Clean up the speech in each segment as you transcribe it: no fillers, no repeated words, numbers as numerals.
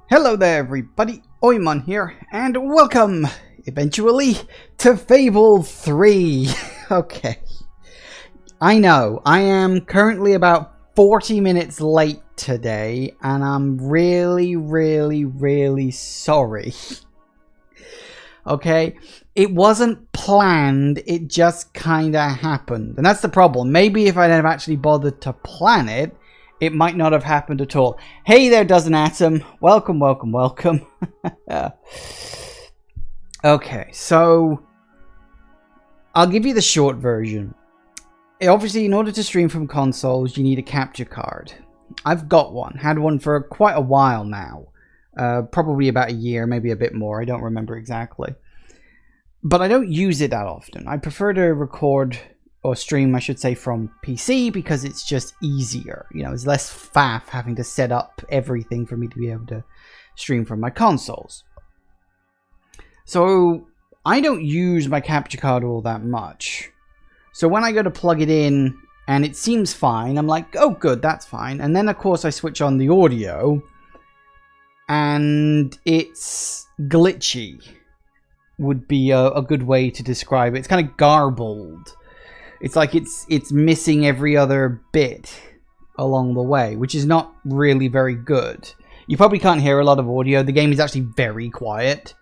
Hello there everybody, Oimon here, and welcome, eventually, to Fable 3. Okay, I know, I am currently about 40 minutes late today, and I'm really sorry. Okay, it wasn't planned, it just kinda happened, and that's the problem. Maybe if I'd have actually bothered to plan it, it might not have happened at all. Hey there, Dozen Atom. Welcome. Okay, so I'll give you the short version. Obviously, in order to stream from consoles, you need a capture card. I've got one. Had one for quite a while now. Probably about a year, maybe a bit more. I don't remember exactly. But I don't use it that often. I prefer to record... or stream, I should say, from PC because it's just easier. You know, it's less faff having to set up everything for me to be able to stream from my consoles. So I don't use my capture card all that much. So when I go to plug it in and it seems fine, I'm like, oh good, that's fine. And then of course I switch on the audio and it's glitchy would be a good way to describe it. It's kind of garbled. It's like it's missing every other bit along the way, which is not really very good. You probably can't hear a lot of audio. The game is actually very quiet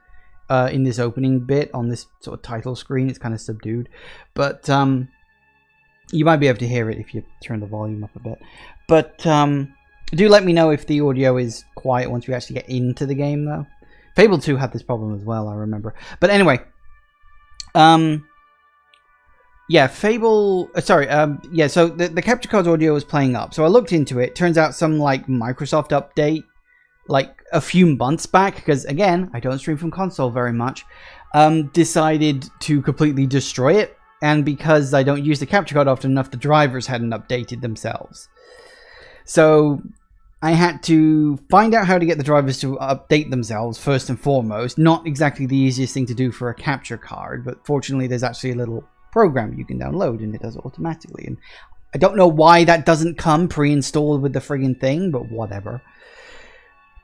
in this opening bit on this sort of title screen. It's kind of subdued. But you might be able to hear it if you turn the volume up a bit. But do let me know if the audio is quiet once we actually get into the game, though. Fable 2 had this problem as well, I remember. But anyway... yeah, Fable... yeah, so the capture card's audio was playing up. So I looked into it. Turns out some, like, Microsoft update, like, a few months back, because, again, I don't stream from console very much, decided to completely destroy it. And because I don't use the capture card often enough, the drivers hadn't updated themselves. So I had to find out how to get the drivers to update themselves, first and foremost. Not exactly the easiest thing to do for a capture card, but fortunately there's actually a little... program you can download and it does it automatically, and I don't know why that doesn't come pre-installed with the friggin' thing, but whatever.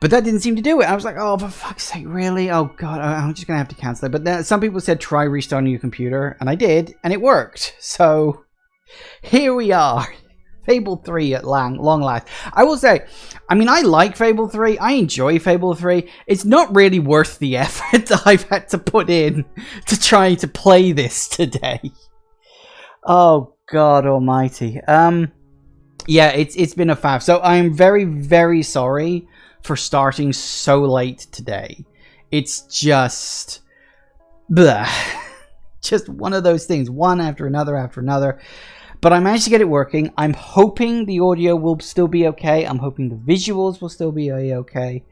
But that didn't seem to do it. I was like, oh, for fuck's sake, really? Oh god, I'm just gonna have to cancel it. But then some people said try restarting your computer, and I did, and it worked. So here we are, Fable 3 at long last. I will say, I mean, I like Fable 3. I enjoy Fable 3. It's not really worth the effort that I've had to put in to try to play this today. Oh, God almighty. Yeah, it's been a faff. So I'm very sorry for starting so late today. It's just... blah. Just one of those things. One after another. But I managed to get it working. I'm hoping the audio will still be okay. I'm hoping the visuals will still be okay.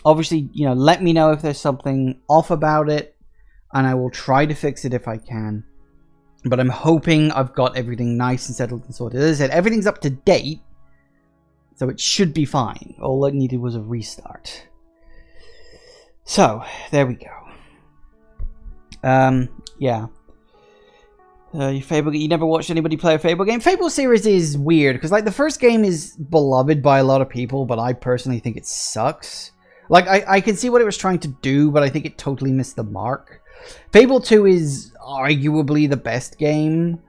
Obviously, you know, let me know if there's something off about it, and I will try to fix it if I can. But I'm hoping I've got everything nice and settled and sorted. As I said, everything's up to date, so it should be fine. All it needed was a restart. So, there we go. Yeah. You never watched anybody play a Fable game? Fable series is weird, because like the first game is beloved by a lot of people, but I personally think it sucks. Like, I can see what it was trying to do, but I think it totally missed the mark. Fable 2 is arguably the best game,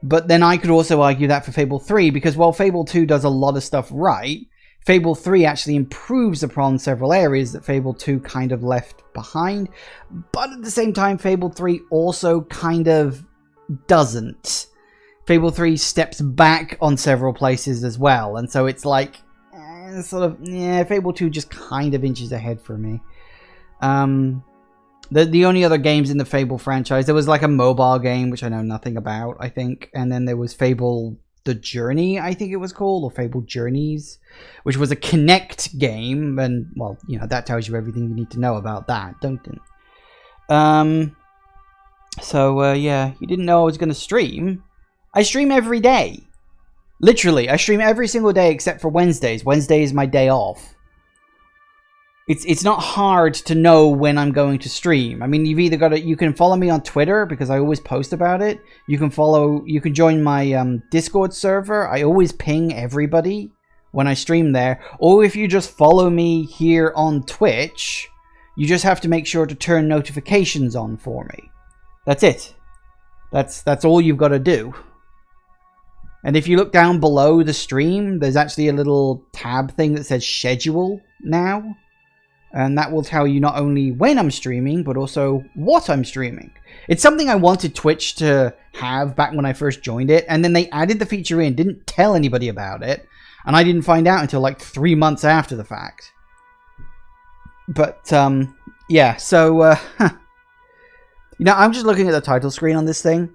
but then I could also argue that for Fable 3, because while Fable 2 does a lot of stuff right, Fable 3 actually improves upon several areas that Fable 2 kind of left behind, but at the same time, Fable 3 also kind of doesn't. Fable 3 steps back on several places as well, and so it's like sort of, yeah, Fable 2 just kind of inches ahead for me. The only other games in the Fable franchise, there was like a mobile game which I know nothing about, I think, and then there was Fable The Journey, I think it was called, or Fable Journeys, which was a Kinect game, and well, you know, that tells you everything you need to know about that, don't it? So, yeah, you didn't know I was going to stream. I stream every day. Literally, I stream every single day except for Wednesdays. Wednesday is my day off. It's not hard to know when I'm going to stream. I mean, you've either got to... You can follow me on Twitter, because I always post about it. You can join my Discord server. I always ping everybody when I stream there. Or if you just follow me here on Twitch, you just have to make sure to turn notifications on for me. That's it. That's all you've got to do. And if you look down below the stream, there's actually a little tab thing that says schedule now. And that will tell you not only when I'm streaming, but also what I'm streaming. It's something I wanted Twitch to have back when I first joined it. And then they added the feature in, didn't tell anybody about it. And I didn't find out until like 3 months after the fact. But, yeah, so, you know, I'm just looking at the title screen on this thing.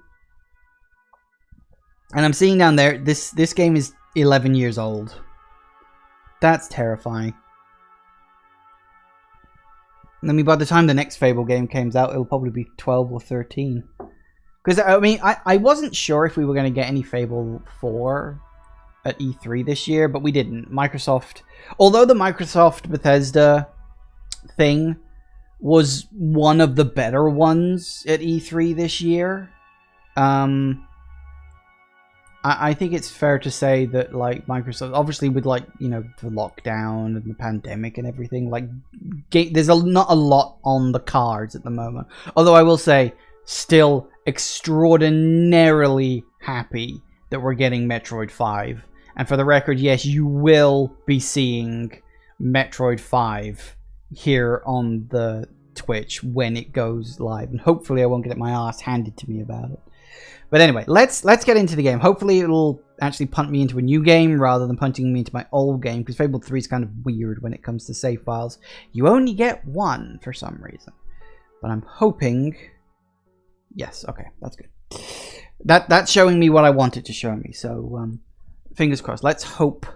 And I'm seeing down there, this game is 11 years old. That's terrifying. I mean, by the time the next Fable game comes out, it'll probably be 12 or 13. Because, I mean, I wasn't sure if we were going to get any Fable 4 at E3 this year, but we didn't. Microsoft, although the Microsoft Bethesda thing was one of the better ones at E3 this year, I think it's fair to say that, like, Microsoft, obviously with, like, you know, the lockdown and the pandemic and everything, like, there's not a lot on the cards at the moment. Although I will say, still extraordinarily happy that we're getting Metroid 5. And for the record, yes, you will be seeing Metroid 5 here on the Twitch when it goes live. And hopefully I won't get my ass handed to me about it. But anyway, let's get into the game. Hopefully it'll actually punt me into a new game rather than punting me into my old game, because Fable 3 is kind of weird when it comes to save files. You only get one for some reason. But I'm hoping... Yes, okay, that's good. That's showing me what I want it to show me, so fingers crossed. Let's hope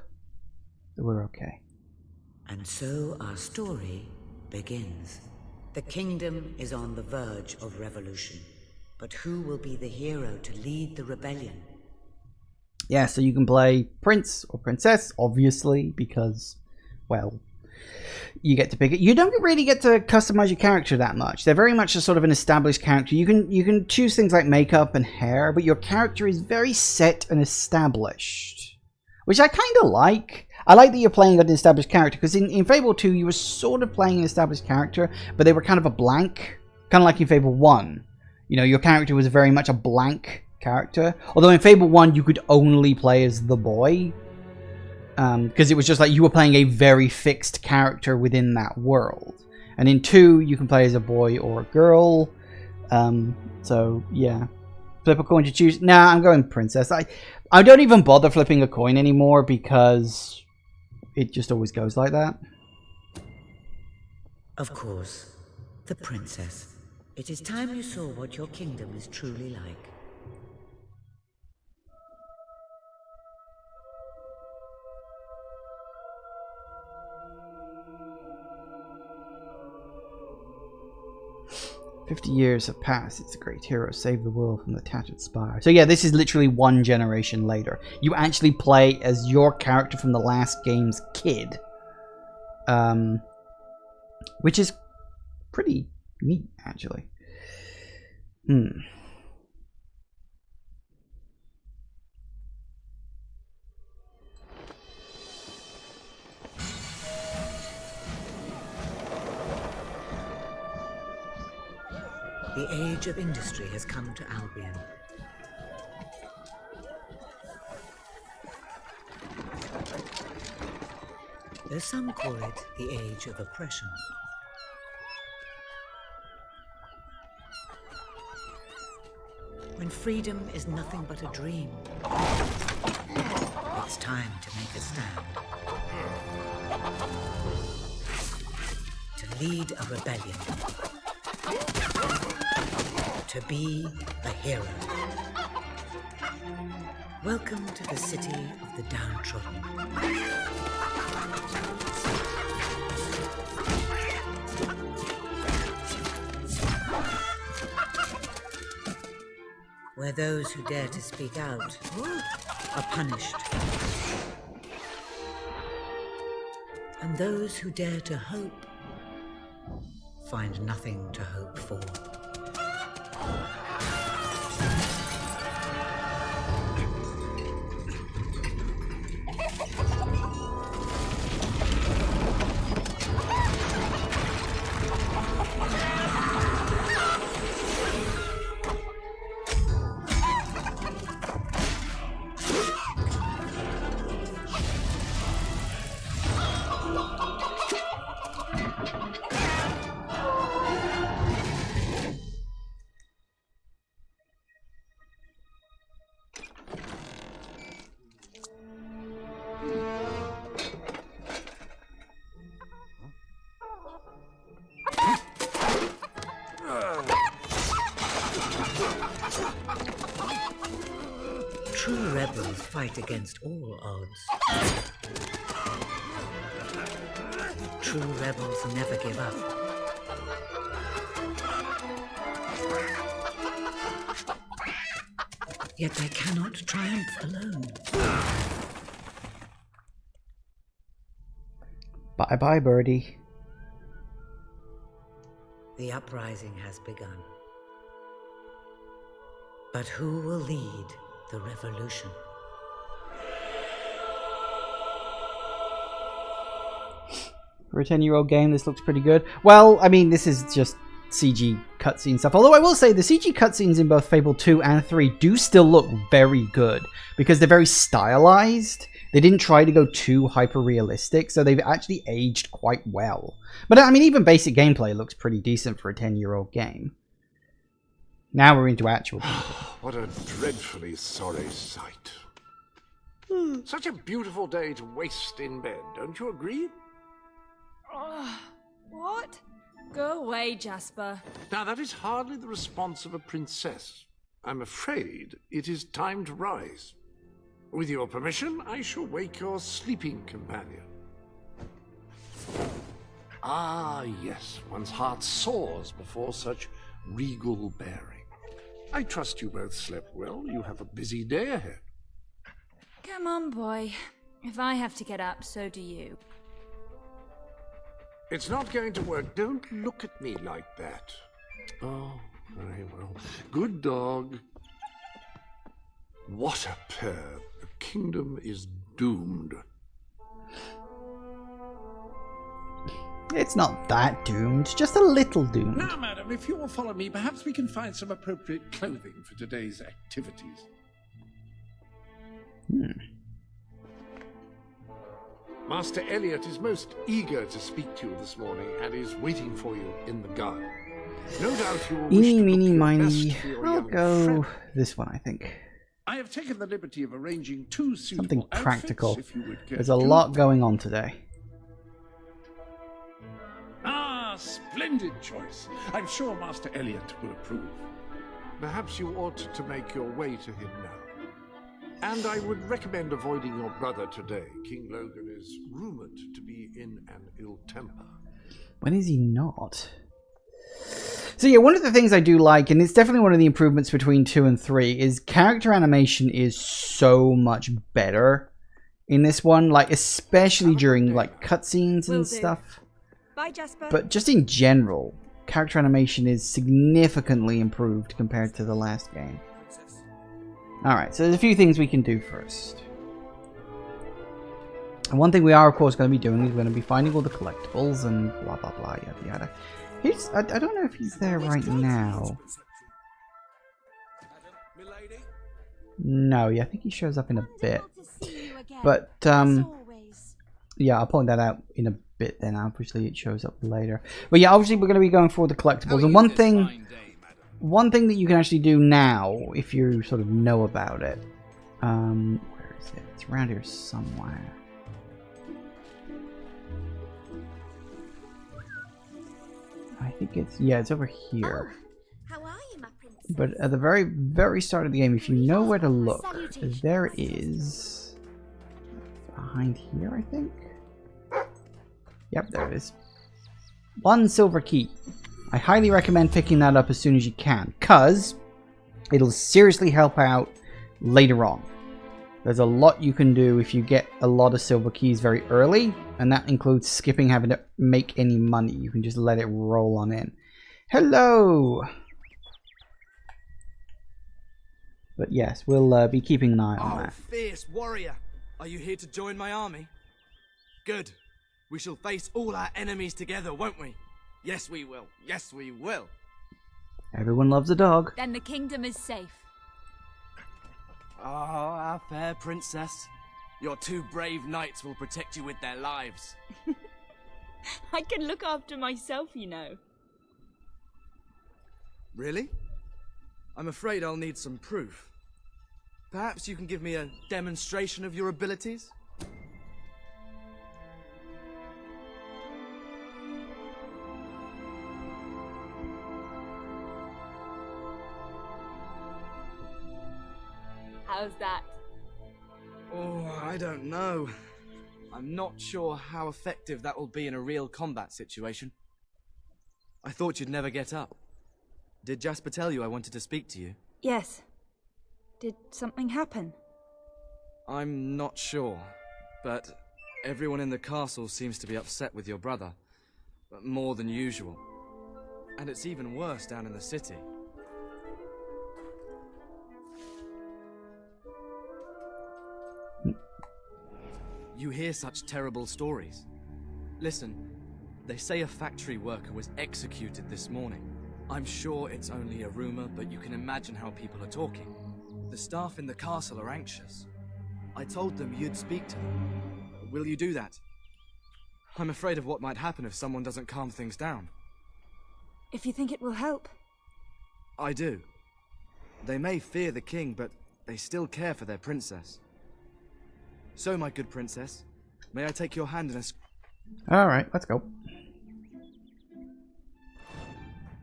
that we're okay. And so our story begins. The kingdom is on the verge of revolution. But who will be the hero to lead the rebellion? Yeah, so you can play Prince or Princess, obviously, because, well, you get to pick it. You don't really get to customize your character that much. They're very much a sort of an established character. You can choose things like makeup and hair, but your character is very set and established, which I kind of like. I like that you're playing an established character, because in Fable 2, you were sort of playing an established character, but they were kind of a blank, kind of like in Fable 1. You know, your character was very much a blank character. Although in Fable 1, you could only play as the boy. Because it was just like you were playing a very fixed character within that world. And in 2, you can play as a boy or a girl. So, yeah. Flip a coin to choose. Nah, I'm going Princess. I don't even bother flipping a coin anymore because it just always goes like that. Of course, the princess. It is time you saw what your kingdom is truly like. "50 years have passed since the great hero saved the world from the tattered spire." So yeah, this is literally one generation later. You actually play as your character from the last game's kid. Which is pretty neat, actually. The age of industry has come to Albion. Though some call it the age of oppression. When freedom is nothing but a dream, it's time to make a stand. To lead a rebellion. To be a hero. Welcome to the city of the downtrodden. Where those who dare to speak out are punished. And those who dare to hope find nothing to hope for. fight against all odds. True rebels never give up. Yet they cannot triumph alone. Bye-bye, birdie. The uprising has begun. But who will lead the revolution? For a 10-year-old game, this looks pretty good. Well, I mean, this is just CG cutscene stuff. Although I will say the CG cutscenes in both Fable 2 and 3 do still look very good because they're very stylized. They didn't try to go too hyper-realistic, so they've actually aged quite well. But I mean, even basic gameplay looks pretty decent for a 10-year-old game. Now we're into actual gameplay. What a dreadfully sorry sight. Such a beautiful day to waste in bed, don't you agree? What? Go away, Jasper. Now, that is hardly the response of a princess. I'm afraid it is time to rise. With your permission, I shall wake your sleeping companion. Ah, yes, one's heart soars before such regal bearing. I trust you both slept well. You have a busy day ahead. Come on, boy. If I have to get up, so do you. It's not going to work. Don't look at me like that. Oh, very well. Good dog. What a pair. The kingdom is doomed. It's not that doomed, just a little doomed. Now, madam, if you will follow me, perhaps we can find some appropriate clothing for today's activities. Master Elliot is most eager to speak to you this morning and is waiting for you in the garden. No doubt you will wish Eeny, to meeny, look your miny. best for your I'll young go friend. this one, I think. I have taken the liberty of arranging two suitable Something outfits, practical. if you would care There's a to. lot going on today. Ah, splendid choice. I'm sure Master Elliot will approve. Perhaps you ought to make your way to him now. And I would recommend avoiding your brother today. King Logan is rumored to be in an ill temper. When is he not? So yeah, one of the things I do like, and it's definitely one of the improvements between 2 and 3, is character animation is so much better in this one. Like, especially during, like, cutscenes and stuff. Bye, Jasper. But just in general, character animation is significantly improved compared to the last game. Alright, so there's a few things we can do first. And one thing we are, of course, going to be doing is we're going to be finding all the collectibles and blah, blah, blah, yada, yada. I don't know if he's there right now. No, yeah, I think he shows up in a bit. But, yeah, I'll point that out in a bit then. Obviously, it shows up later. But yeah, obviously, we're going to be going for the collectibles. And one thing that you can actually do now, if you sort of know about it, where is it? It's around here somewhere. I think it's, yeah, it's over here. How are you, my princess? But at the very, very start of the game, if you know where to look, there is behind here, I think. Yep, there it is. 1 silver key. I highly recommend picking that up as soon as you can, because it'll seriously help out later on. There's a lot you can do if you get a lot of silver keys very early, and that includes skipping having to make any money. You can just let it roll on in. Hello! But yes, we'll be keeping an eye on that. Fierce warrior! Are you here to join my army? Good. We shall face all our enemies together, won't we? Yes, we will. Yes, we will. Everyone loves a dog. Then the kingdom is safe. Ah, our fair princess. Your 2 brave knights will protect you with their lives. I can look after myself, you know. Really? I'm afraid I'll need some proof. Perhaps you can give me a demonstration of your abilities? How's that? I don't know. I'm not sure how effective that will be in a real combat situation. I thought you'd never get up. Did Jasper tell you I wanted to speak to you? Yes. Did something happen? I'm not sure, but everyone in the castle seems to be upset with your brother. More than usual. And it's even worse down in the city. You hear such terrible stories. Listen, they say a factory worker was executed this morning. I'm sure it's only a rumor, but you can imagine how people are talking. The staff in the castle are anxious. I told them you'd speak to them. Will you do that? I'm afraid of what might happen if someone doesn't calm things down. If you think it will help. I do. They may fear the king, but they still care for their princess. So, my good princess, may I take your hand in a... Alright, let's go.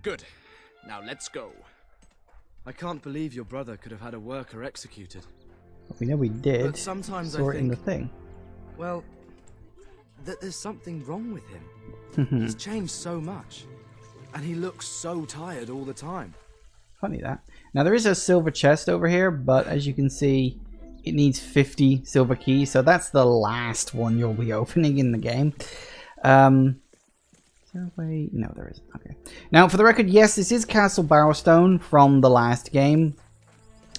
Good. Now let's go. I can't believe your brother could have had a worker executed. Well, we know we did. But sometimes Saw I it in the think, thing. well, that there's something wrong with him. He's changed so much. And he looks so tired all the time. Funny that. Now there is a silver chest over here, but as you can see, it needs 50 silver keys, so that's the last one you'll be opening in the game. Is there a way? No, there isn't. Okay. Now, for the record, yes, this is Castle Bowerstone from the last game.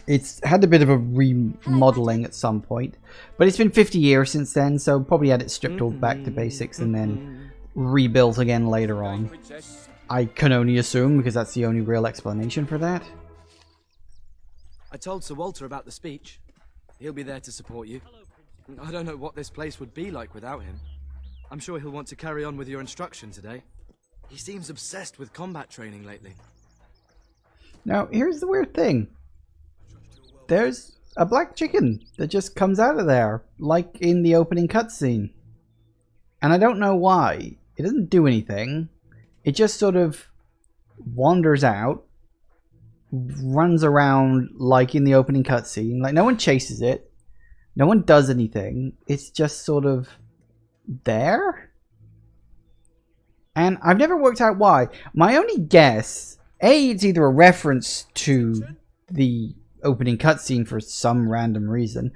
It's had a bit of a remodeling at some point, but it's been 50 years since then, so probably had it stripped all back to basics and then rebuilt again later on. I can only assume, because that's the only real explanation for that. I told Sir Walter about the speech. He'll be there to support you. I don't know what this place would be like without him. I'm sure he'll want to carry on with your instruction today. He seems obsessed with combat training lately. Now, here's the weird thing. There's a black chicken that just comes out of there, like in the opening cutscene. And I don't know why. It doesn't do anything. It just sort of wanders out, runs around like in the opening cutscene. Like, no one chases it. No one does anything. It's just sort of there. And I've never worked out why. My only guess, A, it's either a reference to the opening cutscene for some random reason,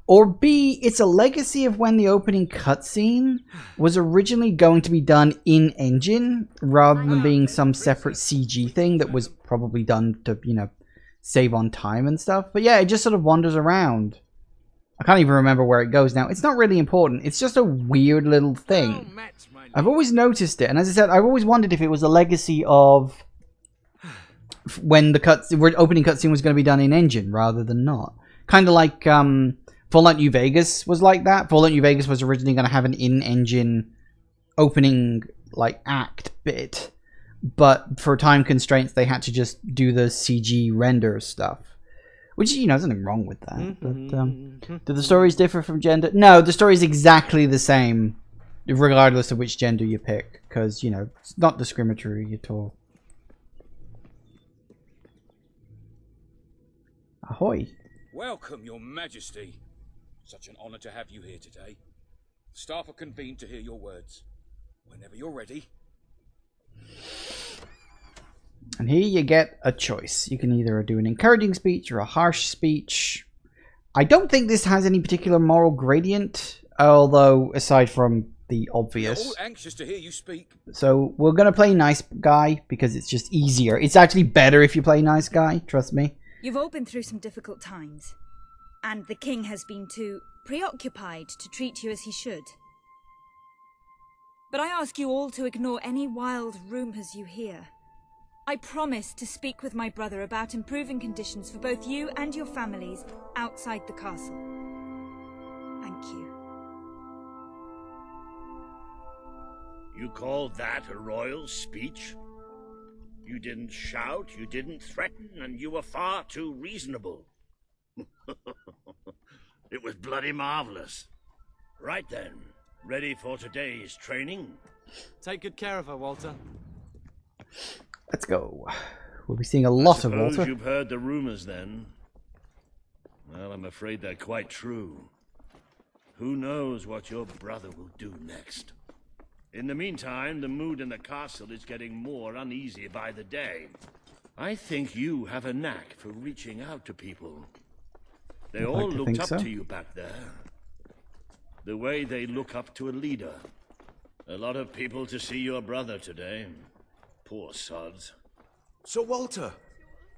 or B, it's a legacy of when the opening cutscene was originally going to be done in-engine, rather than being some separate CG thing that was probably done to, you know, save on time and stuff. But yeah, it just sort of wanders around. I can't even remember where it goes now. It's not really important. It's just a weird little thing. I've always noticed it, and as I said, I've always wondered if it was a legacy of when the opening cutscene was going to be done in-engine rather than not. Kind of like Fallout New Vegas was like that. Fallout New Vegas was originally going to have an in-engine opening like act bit, but for time constraints they had to just do the CG render stuff. Which, you know, there's nothing wrong with that. But do the stories differ from gender? No, the story is exactly the same, regardless of which gender you pick, because, you know, it's not discriminatory at all. Ahoy. Welcome, Your Majesty. Such an honor to have you here today. Staff are convened to hear your words. Whenever you're ready. And here you get a choice. You can either do an encouraging speech or a harsh speech. I don't think this has any particular moral gradient, although aside from the obvious. We're all anxious to hear you speak. So we're going to play nice guy because it's just easier. It's actually better if you play nice guy, trust me. You've all been through some difficult times, and the king has been too preoccupied to treat you as he should. But I ask you all to ignore any wild rumors you hear. I promise to speak with my brother about improving conditions for both you and your families outside the castle. Thank you. You call that a royal speech? You didn't shout, you didn't threaten, and you were far too reasonable. It was bloody marvelous. Right then, ready for today's training? Take good care of her, Walter. Let's go. We'll be seeing a lot of I suppose Walter. You've heard the rumors then. Well, I'm afraid they're quite true. Who knows what your brother will do next? In the meantime, the mood in the castle is getting more uneasy by the day. I think you have a knack for reaching out to people. They all looked up to you back there. The way they look up to a leader. A lot of people to see your brother today. Poor sods. Sir Walter,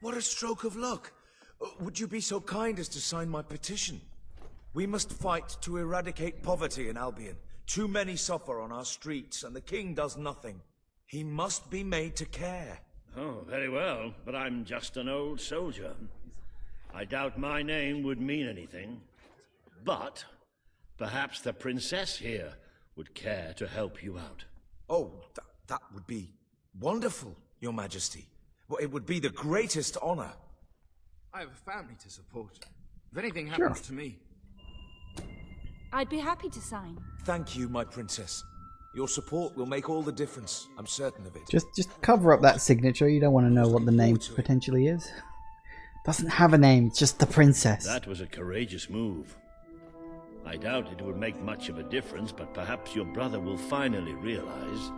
what a stroke of luck. Would you be so kind as to sign my petition? We must fight to eradicate poverty in Albion. Too many suffer on our streets, and the king does nothing. He must be made to care. Oh, very well, but I'm just an old soldier. I doubt my name would mean anything. But perhaps the princess here would care to help you out. Oh, that would be wonderful, Your Majesty. Well, it would be the greatest honor. I have a family to support. If anything happens to me... I'd be happy to sign. Thank you, my princess. Your support will make all the difference. I'm certain of it. Just cover up that signature. You don't want to know what the name potentially is. Doesn't have a name, it's just the princess. That was a courageous move. I doubt it would make much of a difference, but perhaps your brother will finally realize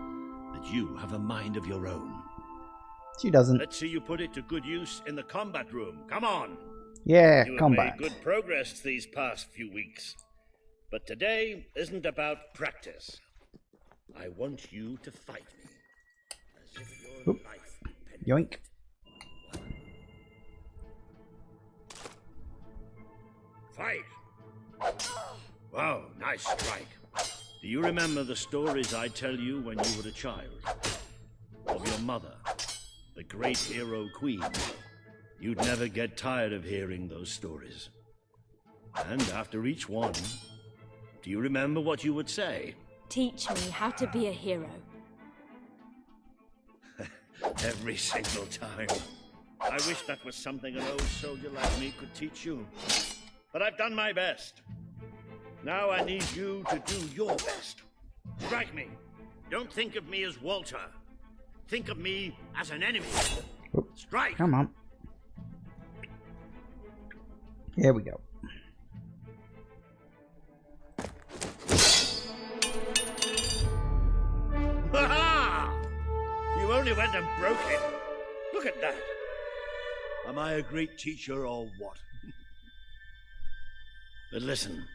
that you have a mind of your own. She doesn't. Let's see you put it to good use in the combat room. Come on. Yeah, you combat. have made good progress these past few weeks. But today isn't about practice. I want you to fight me as if your life depended. Yoink. Fight! Wow, nice strike. Do you remember the stories I tell you when you were a child? Of your mother, the great hero queen. You'd never get tired of hearing those stories. And after each one, do you remember what you would say? Teach me how to be a hero. Every single time. I wish that was something an old soldier like me could teach you. But I've done my best. Now I need you to do your best. Strike me. Don't think of me as Walter. Think of me as an enemy. Strike! Come on. Here we go. Ha-ha! You only went and broke it. Look at that. Am I a great teacher or what? But listen,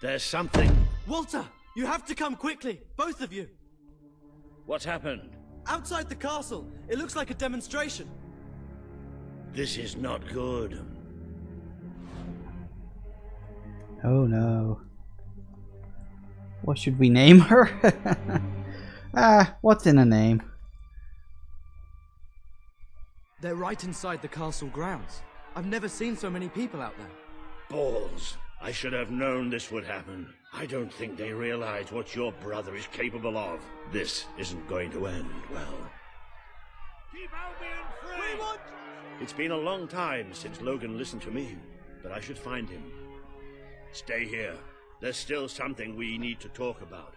there's something... Walter! You have to come quickly! Both of you! What's happened? Outside the castle! It looks like a demonstration! This is not good. Oh no. What should we name her? What's in a name? They're right inside the castle grounds. I've never seen so many people out there. Balls. I should have known this would happen. I don't think they realize what your brother is capable of. This isn't going to end well. Keep Albion free! It's been a long time since Logan listened to me, but I should find him. Stay here. There's still something we need to talk about.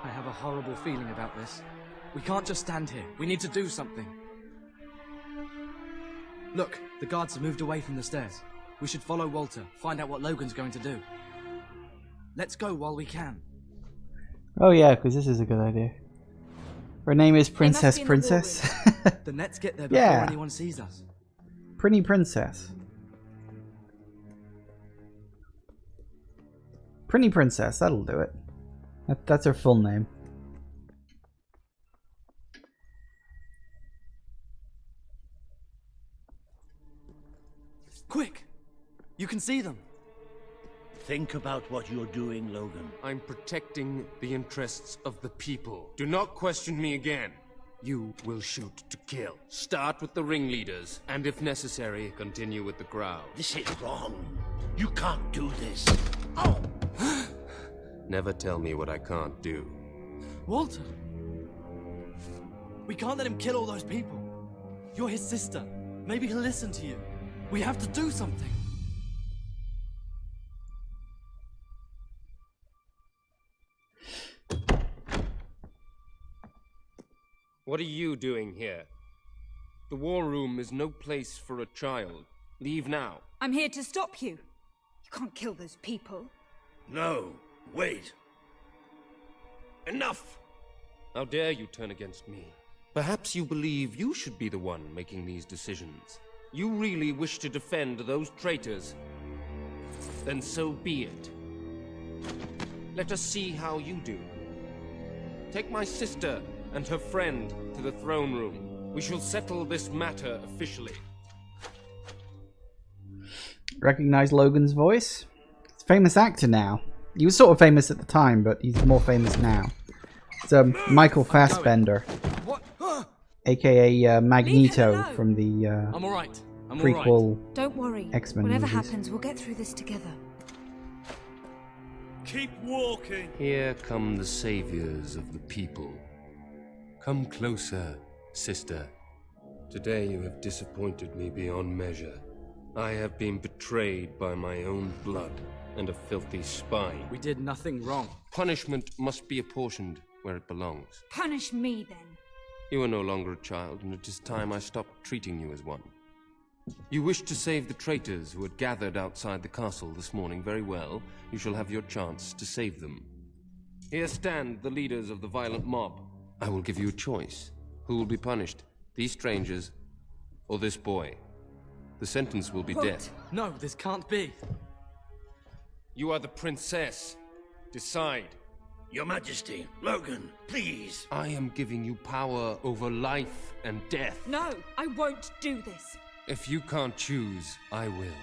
I have a horrible feeling about this. We can't just stand here. We need to do something. Look, the guards have moved away from the stairs. We should follow Walter, find out what Logan's going to do. Let's go while we can. Oh yeah, because this is a good idea. Her name is Princess Princess. Then let's get there before anyone sees us. Pretty Princess. Pretty Princess, that'll do it. That's her full name. Quick! You can see them. Think about what you're doing, Logan. I'm protecting the interests of the people. Do not question me again. You will shoot to kill. Start with the ringleaders, and if necessary, continue with the crowd. This is wrong. You can't do this. Oh! Never tell me what I can't do. Walter! We can't let him kill all those people. You're his sister. Maybe he'll listen to you. We have to do something. What are you doing here? The war room is no place for a child. Leave now. I'm here to stop you. You can't kill those people. No, wait. Enough! How dare you turn against me? Perhaps you believe you should be the one making these decisions. You really wish to defend those traitors? Then so be it. Let us see how you do. Take my sister and her friend to the throne room. We shall settle this matter officially. Recognize Logan's voice? He's a famous actor now. He was sort of famous at the time, but he's more famous now. It's Michael Fassbender, aka Magneto from the I'm all right. prequel Don't worry. X-Men Whatever movies. happens, we'll get through this together. Keep walking! Here come the saviors of the people. Come closer, sister. Today you have disappointed me beyond measure. I have been betrayed by my own blood and a filthy spy. We did nothing wrong. Punishment must be apportioned where it belongs. Punish me, then. You are no longer a child, and it is time I stopped treating you as one. You wish to save the traitors who had gathered outside the castle this morning. Very well. You shall have your chance to save them. Here stand the leaders of the violent mob. I will give you a choice. Who will be punished? These strangers or this boy? The sentence will be death. No, this can't be. You are the princess. Decide. Your Majesty, Logan, please. I am giving you power over life and death. No, I won't do this. If you can't choose, I will.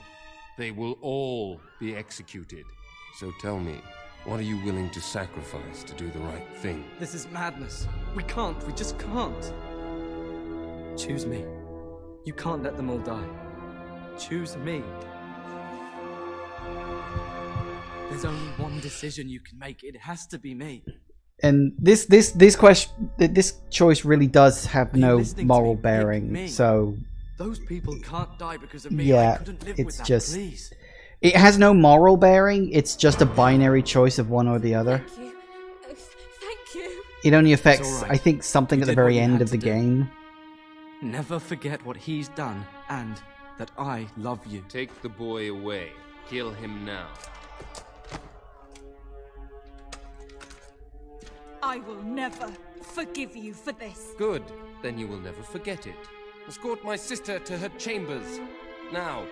They will all be executed. So tell me, what are you willing to sacrifice to do the right thing? This is madness. We just can't. Choose me. You can't let them all die. Choose me. There's only one decision you can make. It has to be me. And this choice really does have no moral bearing. So those people can't die because of me. yeah, I couldn't live it's with that, just please. it has no moral bearing. It's just a binary choice of one or the other. Thank you. Thank you. It only affects, all right. I think, something You at the did what very you end had of the to do. game. Never forget what he's done and that I love you. Take the boy away. Kill him now. I will never forgive you for this. Good. Then you will never forget it. Escort my sister to her chambers. Now.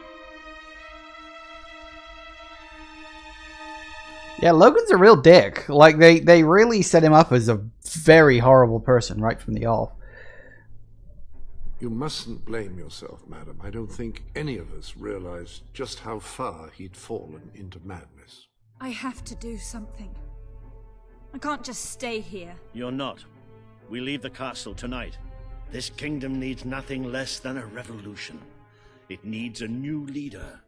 Yeah, Logan's a real dick. Like, they really set him up as a very horrible person right from the off. You mustn't blame yourself, madam. I don't think any of us realized just how far he'd fallen into madness. I have to do something. I can't just stay here. You're not. We leave the castle tonight. This kingdom needs nothing less than a revolution. It needs a new leader.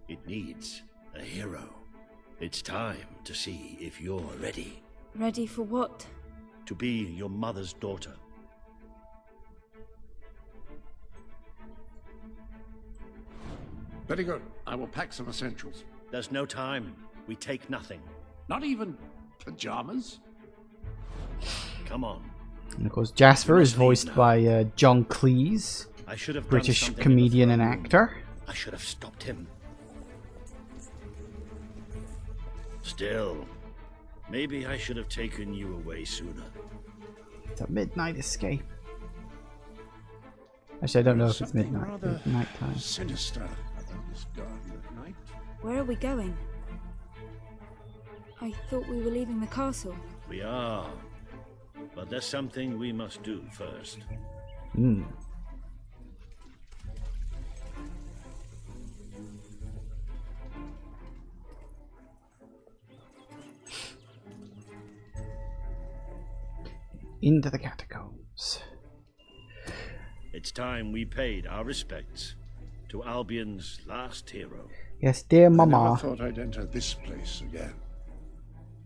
It needs a hero. It's time to see if you're ready. Ready for what? To be your mother's daughter. Very good. I will pack some essentials. There's no time. We take nothing. Not even pajamas? Come on. And of course, Jasper is voiced by John Cleese, I should have done British something in the comedian and throne room. actor. I should have stopped him. Still, maybe I should have taken you away sooner. It's a midnight escape. Actually, I don't know if it's Something midnight. rather It's nighttime. sinister about this garden at night. Where are we going? I thought we were leaving the castle. We are. But there's something we must do first. Hmm. Into the catacombs. It's time we paid our respects to Albion's last hero. Yes, dear I never Mama. thought I'd enter this place again.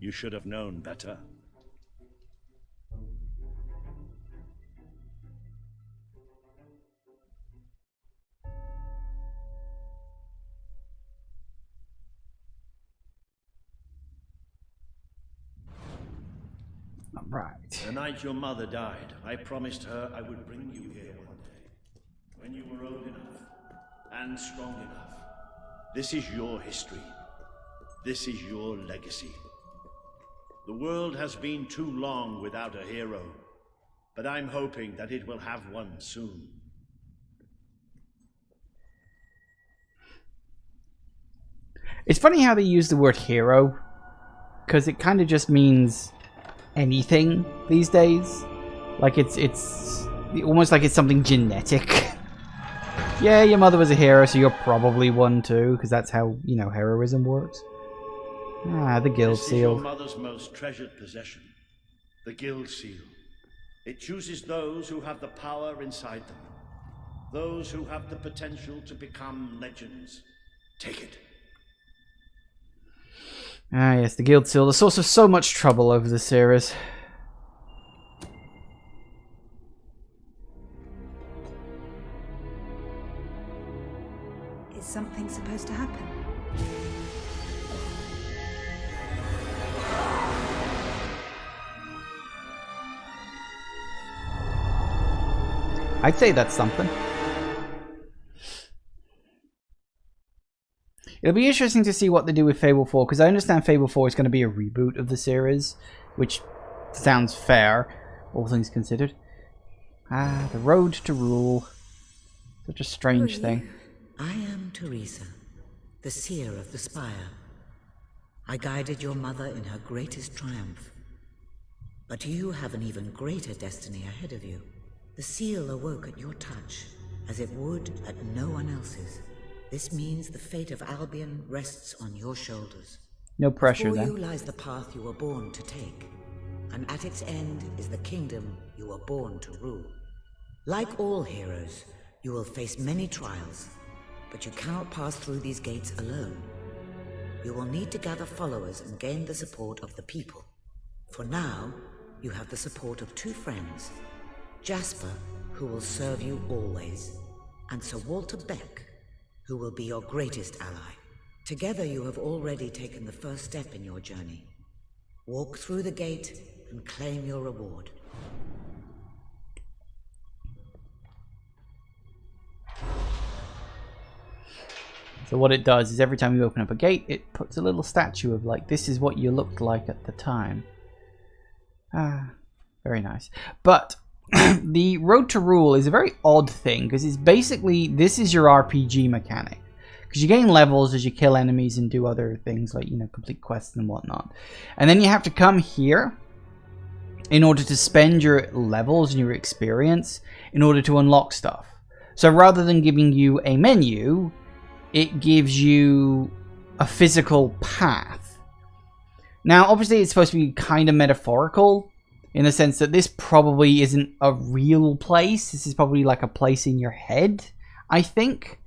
You should have known better. Right. The night your mother died, I promised her I would bring you here one day. When you were old enough and strong enough. This is your history. This is your legacy. The world has been too long without a hero, but I'm hoping that it will have one soon. It's funny how they use the word hero, because it kind of just means anything these days. Like it's almost like it's something genetic. Yeah, your mother was a hero, so you're probably one too, because that's how, you know, heroism works. Ah, the guild This seal. is your mother's most treasured possession, the guild seal. It chooses those who have the power inside them, those who have the potential to become legends. Take it. Ah, yes, the guild seal, the source of so much trouble over the series. Is something supposed to happen? I'd say that's something. It'll be interesting to see what they do with Fable 4, because I understand Fable 4 is going to be a reboot of the series, which sounds fair, all things considered. Ah, the road to rule. Such a strange thing. I am Teresa, the seer of the spire. I guided your mother in her greatest triumph. But you have an even greater destiny ahead of you. The seal awoke at your touch, as it would at no one else's. This means the fate of Albion rests on your shoulders. No pressure, Before then. you lies the path you were born to take, and at its end is the kingdom you were born to rule. Like all heroes, you will face many trials, but you cannot pass through these gates alone. You will need to gather followers and gain the support of the people. For now, you have the support of two friends, Jasper, who will serve you always, and Sir Walter Beck, who will be your greatest ally. Together you have already taken the first step in your journey. Walk through the gate and claim your reward. So what it does is every time you open up a gate, it puts a little statue of, like, this is what you looked like at the time. Ah, very nice. But the road to rule is a very odd thing, because it's basically, this is your RPG mechanic. Because you gain levels as you kill enemies and do other things like, you know, complete quests and whatnot. And then you have to come here in order to spend your levels and your experience in order to unlock stuff. So rather than giving you a menu, it gives you a physical path. Now, obviously, it's supposed to be kind of metaphorical, in the sense that this probably isn't a real place. This is probably like a place in your head, I think.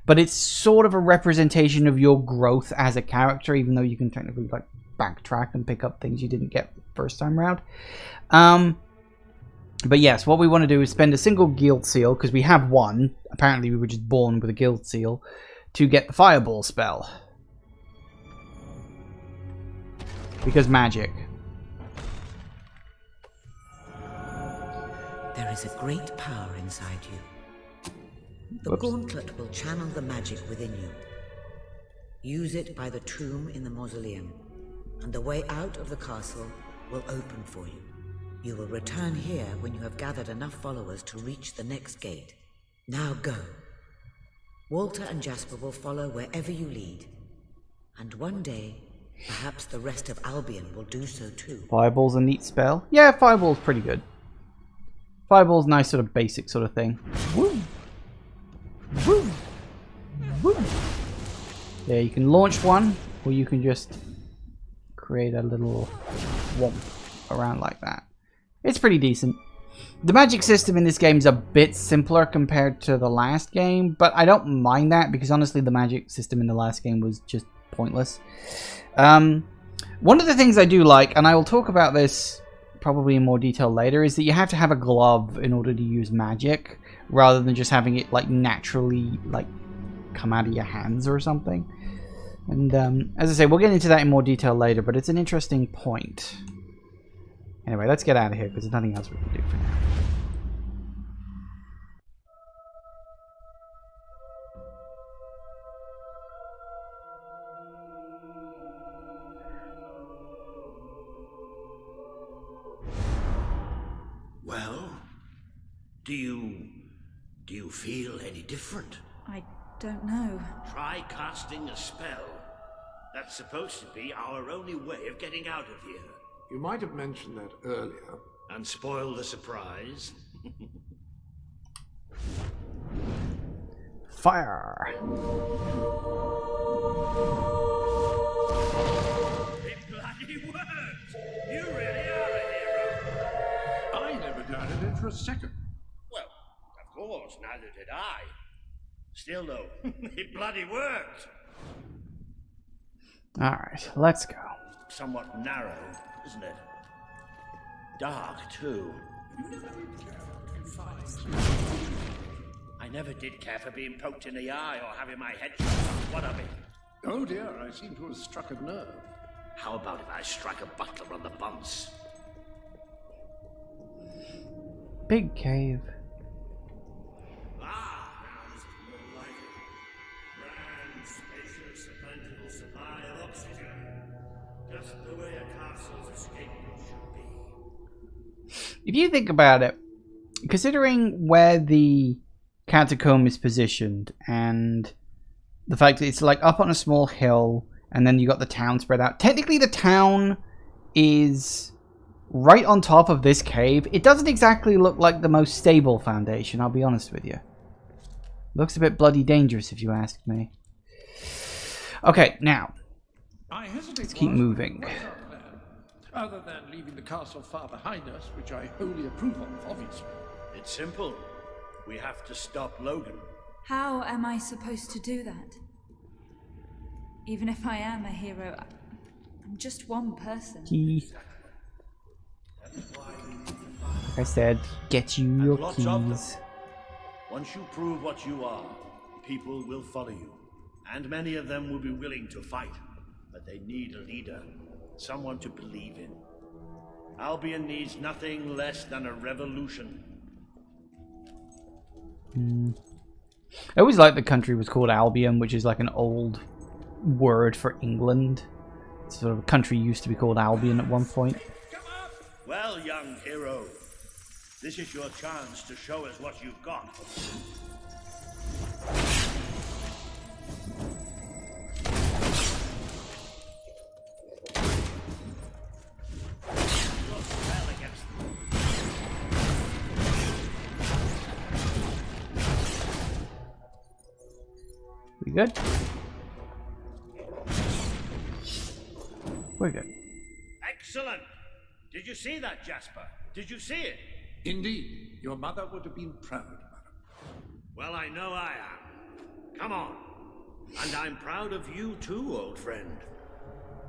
But it's sort of a representation of your growth as a character, even though you can technically like backtrack and pick up things you didn't get first time around. But yes, what we want to do is spend a single guild seal, because we have one. Apparently we were just born with a guild seal, to get the fireball spell. Because magic. There is a great power inside you. The gauntlet will channel the magic within you. Use it by the tomb in the mausoleum, and the way out of the castle will open for you. You will return here when you have gathered enough followers to reach the next gate. Now go. Walter and Jasper will follow wherever you lead. And one day, perhaps the rest of Albion will do so too. Fireball's a neat spell. Yeah, fireball's pretty good. Fireball's a nice sort of basic sort of thing. Woo! Woo! Woo! Yeah, you can launch one, or you can just create a little womp around like that. It's pretty decent. The magic system in this game is a bit simpler compared to the last game, but I don't mind that, because honestly the magic system in the last game was just pointless. One of the things I do like, and I will talk about this probably in more detail later, is that you have to have a glove in order to use magic, rather than just having it like naturally like come out of your hands or something. And as I say, we'll get into that in more detail later, but it's an interesting point. Anyway, let's get out of here, because there's nothing else we can do for now. Well, do you feel any different? I don't know. Try casting a spell. That's supposed to be our only way of getting out of here. You might have mentioned that earlier. And spoil the surprise. Fire. It bloody worked! You really are a hero! I never doubted it for a second. Well, of course, neither did I. Still, though, it bloody worked! Alright, let's go. Somewhat narrow, isn't it? Dark, too. I never did care for being poked in the eye or having my head chopped off. What of it? Oh dear, I seem to have struck a nerve. How about if I strike a butler on the bumps? Big cave. Ah, now this is more like it. Grand, spacious, a plentiful supply of oxygen. Just the way a castle's escape should be. If you think about it, considering where the catacomb is positioned and the fact that it's like up on a small hill and then you got the town spread out, technically the town is right on top of this cave. It doesn't exactly look like the most stable foundation, I'll be honest with you. Looks a bit bloody dangerous if you ask me. Okay, now let's keep moving. Other than leaving the castle far behind us, which I wholly approve of, obviously. It's simple. We have to stop Logan. How am I supposed to do that? Even if I am a hero, I'm just one person. Key. I said, get you your Lots of them. keys. Once you prove what you are, people will follow you. And many of them will be willing to fight. But they need a leader. Someone to believe in. Albion needs nothing less than a revolution. I always liked the country was called Albion, which is like an old word for England. It's sort of a country used to be called Albion at one point. Well, young hero, this is your chance to show us what you've got. We good? We're good. Excellent! Did you see that, Jasper? Did you see it? Indeed, your mother would have been proud, madam. Well, I know I am. Come on. And I'm proud of you too, old friend.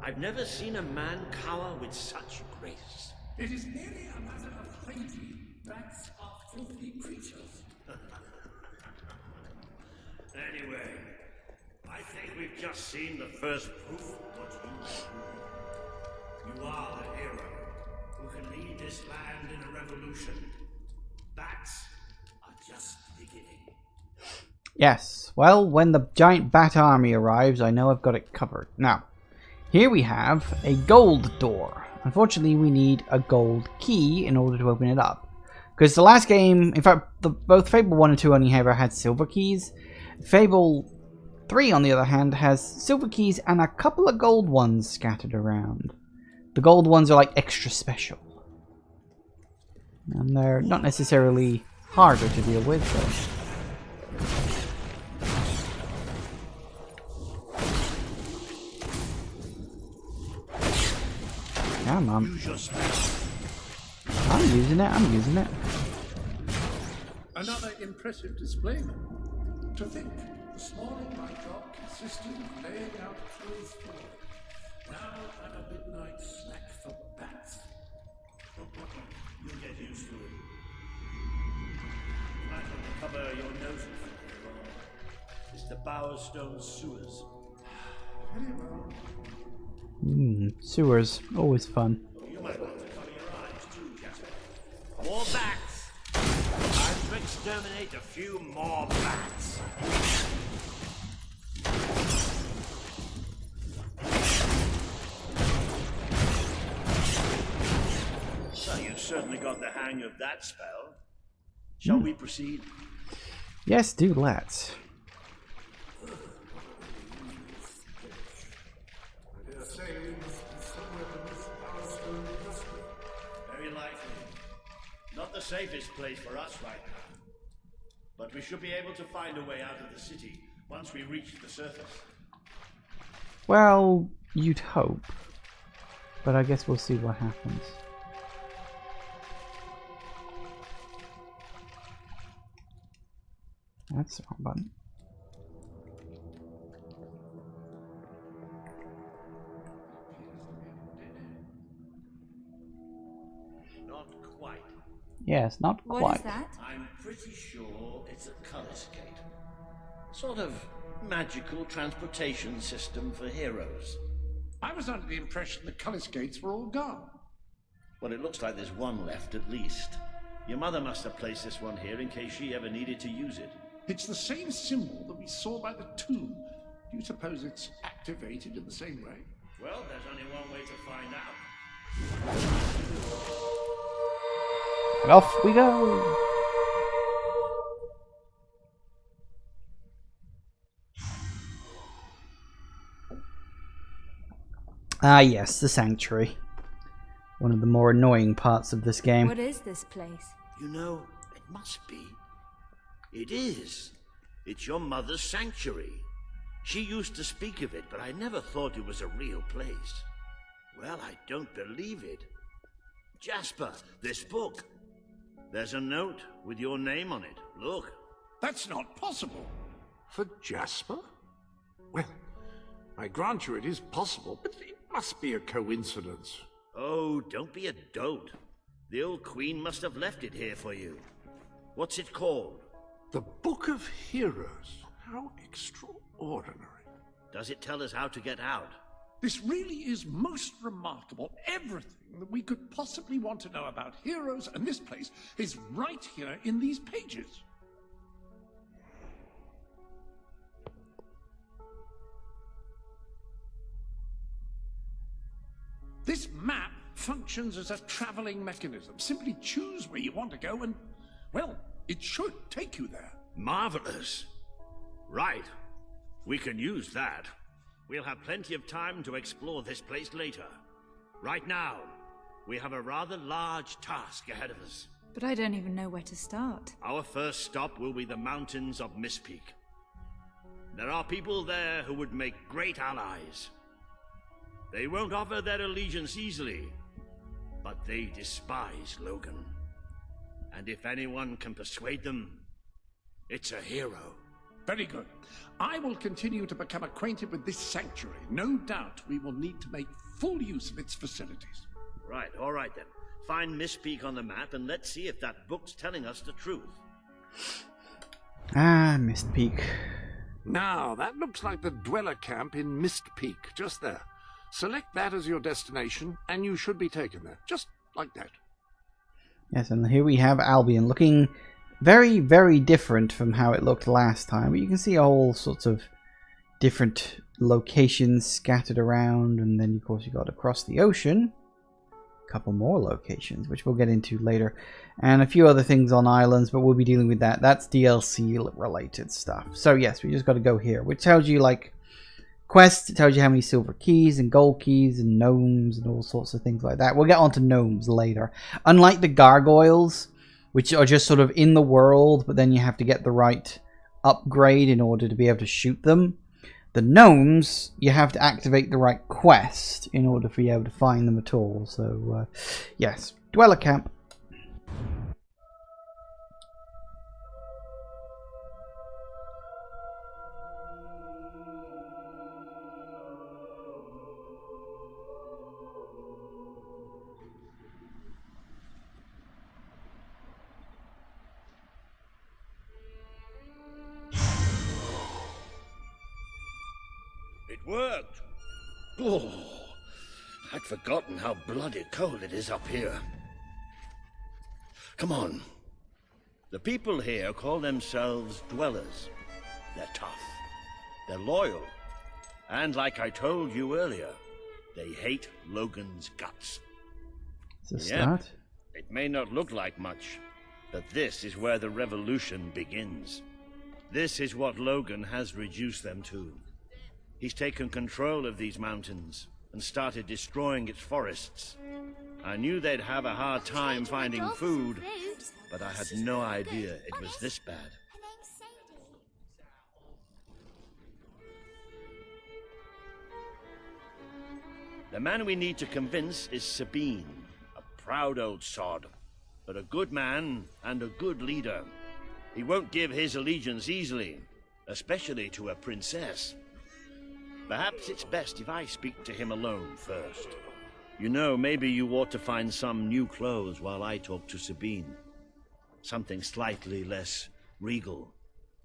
I've never seen a man cower with such grace. It is merely a matter of hygiene. Rats are filthy creatures. Anyway, I think we've just seen the first proof of what you can do. You are the hero who can lead this land in a revolution. Bats are just the beginning. Yes. Well, when the giant bat army arrives, I know I've got it covered. Now, here we have a gold door. Unfortunately, we need a gold key in order to open it up. Because the last game, in fact, both Fable 1 and 2 only ever had silver keys. Fable 3, on the other hand, has silver keys and a couple of gold ones scattered around. The gold ones are like extra special. And they're not necessarily harder to deal with, though. Come on. I'm using it. Another impressive display. To think, this morning my job consisted of laying out clothes for it. Now I'm a midnight snack for bats. You'll get used to it. You might want to cover your noses. It's the Bowerstone sewers. Very well. Sewers. Always fun. You might want to cover your eyes too, Jasper. More bats! Time to exterminate a few more bats. So you certainly got the hang of that spell. Shall we proceed? Yes, do let's. Very likely. Not the safest place for us right now. But we should be able to find a way out of the city once we reach the surface. Well, you'd hope. But I guess we'll see what happens. That's the wrong button. Not quite. Yes, not What quite. is that? I'm pretty sure it's a color's gate. Sort of magical transportation system for heroes. I was under the impression the Cullis gates were all gone. Well, it looks like there's one left at least. Your mother must have placed this one here in case she ever needed to use it. It's the same symbol that we saw by the tomb. Do you suppose it's activated in the same way? Well, there's only one way to find out. And off we go! Ah yes, the Sanctuary. One of the more annoying parts of this game. What is this place? You know, it must be. It is. It's your mother's sanctuary. She used to speak of it, but I never thought it was a real place. Well, I don't believe it. Jasper, this book. There's a note with your name on it. Look. That's not possible. For Jasper? Well, I grant you it is possible, but it must be a coincidence. Oh, don't be a dolt. The old queen must have left it here for you. What's it called? The Book of Heroes. How extraordinary. Does it tell us how to get out? This really is most remarkable. Everything that we could possibly want to know about heroes and this place is right here in these pages. This map functions as a traveling mechanism. Simply choose where you want to go and, well, it should take you there. Marvelous. Right. We can use that. We'll have plenty of time to explore this place later. Right now, we have a rather large task ahead of us. But I don't even know where to start. Our first stop will be the mountains of Mistpeak. There are people there who would make great allies. They won't offer their allegiance easily, but they despise Logan. And if anyone can persuade them, it's a hero. Very good. I will continue to become acquainted with this sanctuary. No doubt we will need to make full use of its facilities. Right, all right then. Find Mistpeak on the map and let's see if that book's telling us the truth. Ah, Mistpeak. Now, that looks like the dweller camp in Mistpeak, just there. Select that as your destination, and you should be taken there. Just like that. Yes, and here we have Albion, looking very, very different from how it looked last time. But you can see all sorts of different locations scattered around, and then, of course, you got across the ocean. A couple more locations, which we'll get into later. And a few other things on islands, but we'll be dealing with that. That's DLC-related stuff. So, yes, we just got to go here, which tells you, like, quests. It tells you how many silver keys and gold keys and gnomes and all sorts of things like that. We'll get onto gnomes later. Unlike the gargoyles, which are just sort of in the world, but then you have to get the right upgrade in order to be able to shoot them. The gnomes, you have to activate the right quest in order for you able to find them at all. So, yes. Dweller camp. It worked. Oh, I'd forgotten how bloody cold it is up here. Come on. The people here call themselves dwellers. They're tough. They're loyal. And like I told you earlier, they hate Logan's guts. It's a start. It may not look like much, but this is where the revolution begins. This is what Logan has reduced them to. He's taken control of these mountains and started destroying its forests. I knew they'd have a hard time finding food, but I had no idea it was this bad. The man we need to convince is Sabine, a proud old sod, but a good man and a good leader. He won't give his allegiance easily, especially to a princess. Perhaps it's best if I speak to him alone first. You know, maybe you ought to find some new clothes while I talk to Sabine. Something slightly less regal.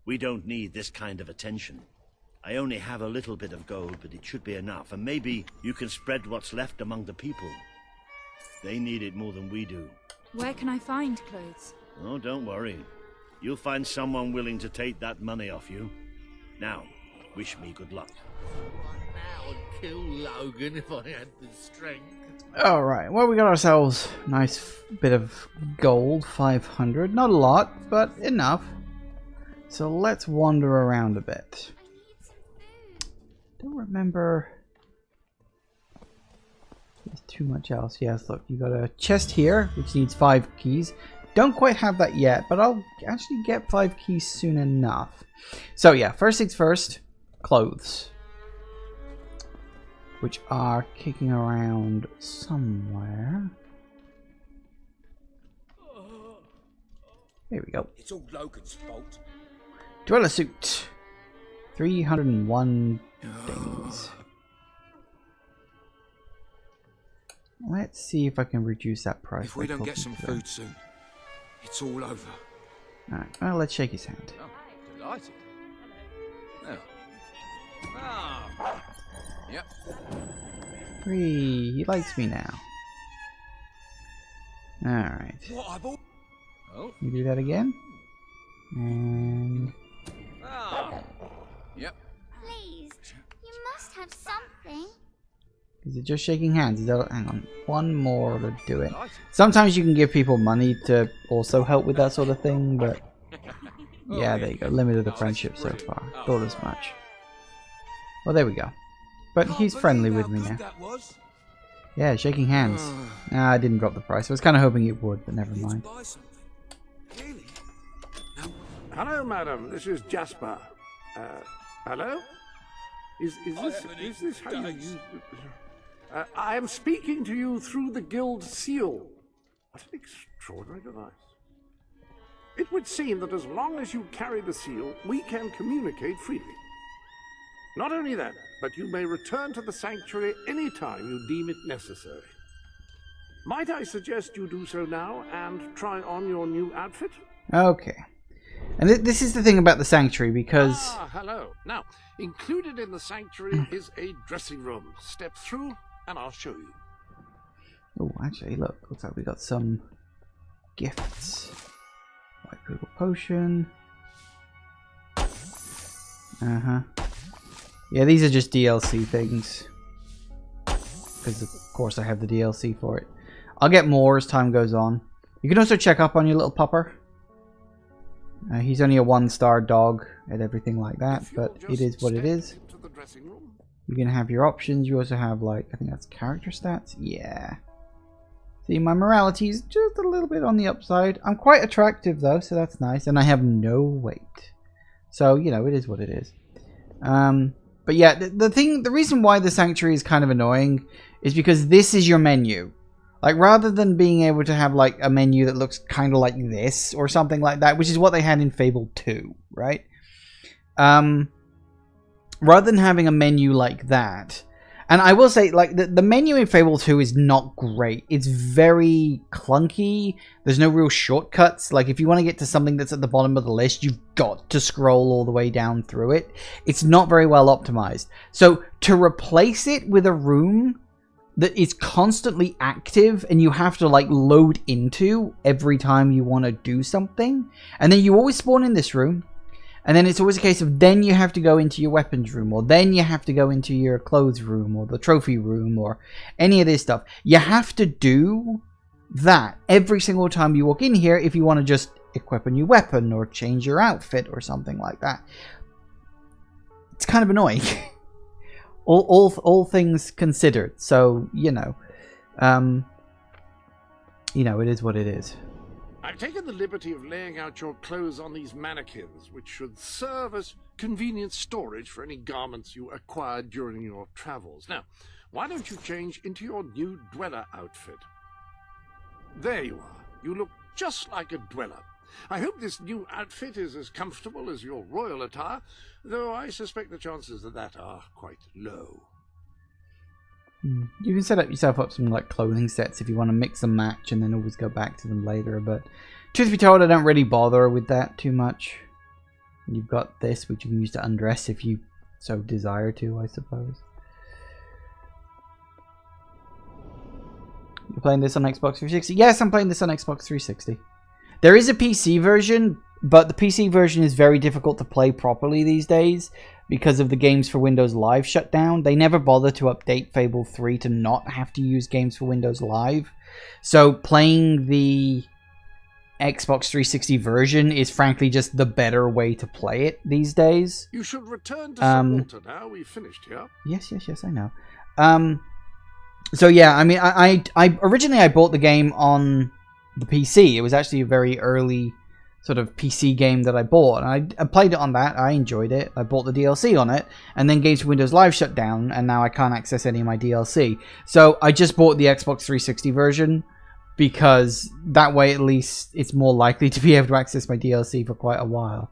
We don't need this kind of attention. I only have a little bit of gold, but it should be enough, and maybe you can spread what's left among the people. They need it more than we do. Where can I find clothes? Oh, don't worry. You'll find someone willing to take that money off you. Now, wish me good luck. Now I'd kill Logan if I had the strength. Alright, well, we got ourselves a nice bit of gold, 500. Not a lot, but enough. So let's wander around a bit. Don't remember there's too much else. Yes, look, you got a chest here, which needs 5 keys. Don't quite have that yet, but I'll actually get 5 keys soon enough. So yeah, first things first, clothes. Which are kicking around somewhere. There we go. It's all Logan's fault. Dweller suit. 301 things. Let's see if I can reduce that price. If we don't get some food soon, it's all over. Alright, well, let's shake his hand. Oh, delighted. Oh. Ah. Yep. 3. He likes me now. Alright. What I bought? Oh. You do that again. And... Ah. Yep. Please, you must have something. Is it just shaking hands? Is that, hang on. One more to do it. Sometimes you can give people money to also help with that sort of thing, but... Yeah, there you go. Limited the friendship so far. Thought as much. Well, there we go. But he's friendly with me now. Yeah, shaking hands. I didn't drop the price. I was kind of hoping it would, but never mind. Hello, madam. This is Jasper. Hello? Is this how you use... I am speaking to you through the guild seal. What an extraordinary device. It would seem that as long as you carry the seal, we can communicate freely. Not only that, but you may return to the sanctuary any time you deem it necessary. Might I suggest you do so now and try on your new outfit? Okay. And this is the thing about the sanctuary, because... Ah, hello. Now, included in the sanctuary is a dressing room. Step through and I'll show you. Oh, actually, look. Looks like we got some gifts. White Poodle Potion. Uh-huh. Yeah, these are just DLC things. Because, of course, I have the DLC for it. I'll get more as time goes on. You can also check up on your little pupper. He's only a 1-star dog and everything like that, but it is what it is. You can have your options. You also have, like, I think that's character stats. Yeah. See, my morality is just a little bit on the upside. I'm quite attractive, though, so that's nice. And I have no weight. So, you know, it is what it is. But yeah, the reason why the sanctuary is kind of annoying is because this is your menu. Like, rather than being able to have, like, a menu that looks kind of like this or something like that, which is what they had in Fable 2, right? Rather than having a menu like that, and I will say, like, the menu in Fable 2 is not great. It's very clunky. There's no real shortcuts. Like, if you want to get to something that's at the bottom of the list, you've got to scroll all the way down through it. It's not very well optimized. So, to replace it with a room that is constantly active and you have to, like, load into every time you want to do something, and then you always spawn in this room, and then it's always a case of then you have to go into your weapons room, or then you have to go into your clothes room, or the trophy room, or any of this stuff. You have to do that every single time you walk in here if you want to just equip a new weapon or change your outfit or something like that. It's kind of annoying. all things considered. So, you know, it is what it is. I've taken the liberty of laying out your clothes on these mannequins, which should serve as convenient storage for any garments you acquired during your travels. Now, why don't you change into your new dweller outfit? There you are. You look just like a dweller. I hope this new outfit is as comfortable as your royal attire, though I suspect the chances of that are quite low. You can set yourself up some like clothing sets if you want to mix and match and then always go back to them later, but truth be told, I don't really bother with that too much. You've got this, which you can use to undress if you so desire to, I suppose. You're playing this on Xbox 360? Yes, I'm playing this on Xbox 360. There is a PC version, but the PC version is very difficult to play properly these days because of the Games for Windows Live shutdown. They never bother to update Fable 3 to not have to use Games for Windows Live. So playing the Xbox 360 version is frankly just the better way to play it these days. You should return to Sir Walter now. We've finished here. Yes, I know. So yeah, I mean, I originally I bought the game on the PC. It was actually a very early sort of PC game that I bought. And I played it on that. I enjoyed it. I bought the DLC on it. And then Games for Windows Live shut down. And now I can't access any of my DLC. So I just bought the Xbox 360 version. Because that way at least it's more likely to be able to access my DLC for quite a while.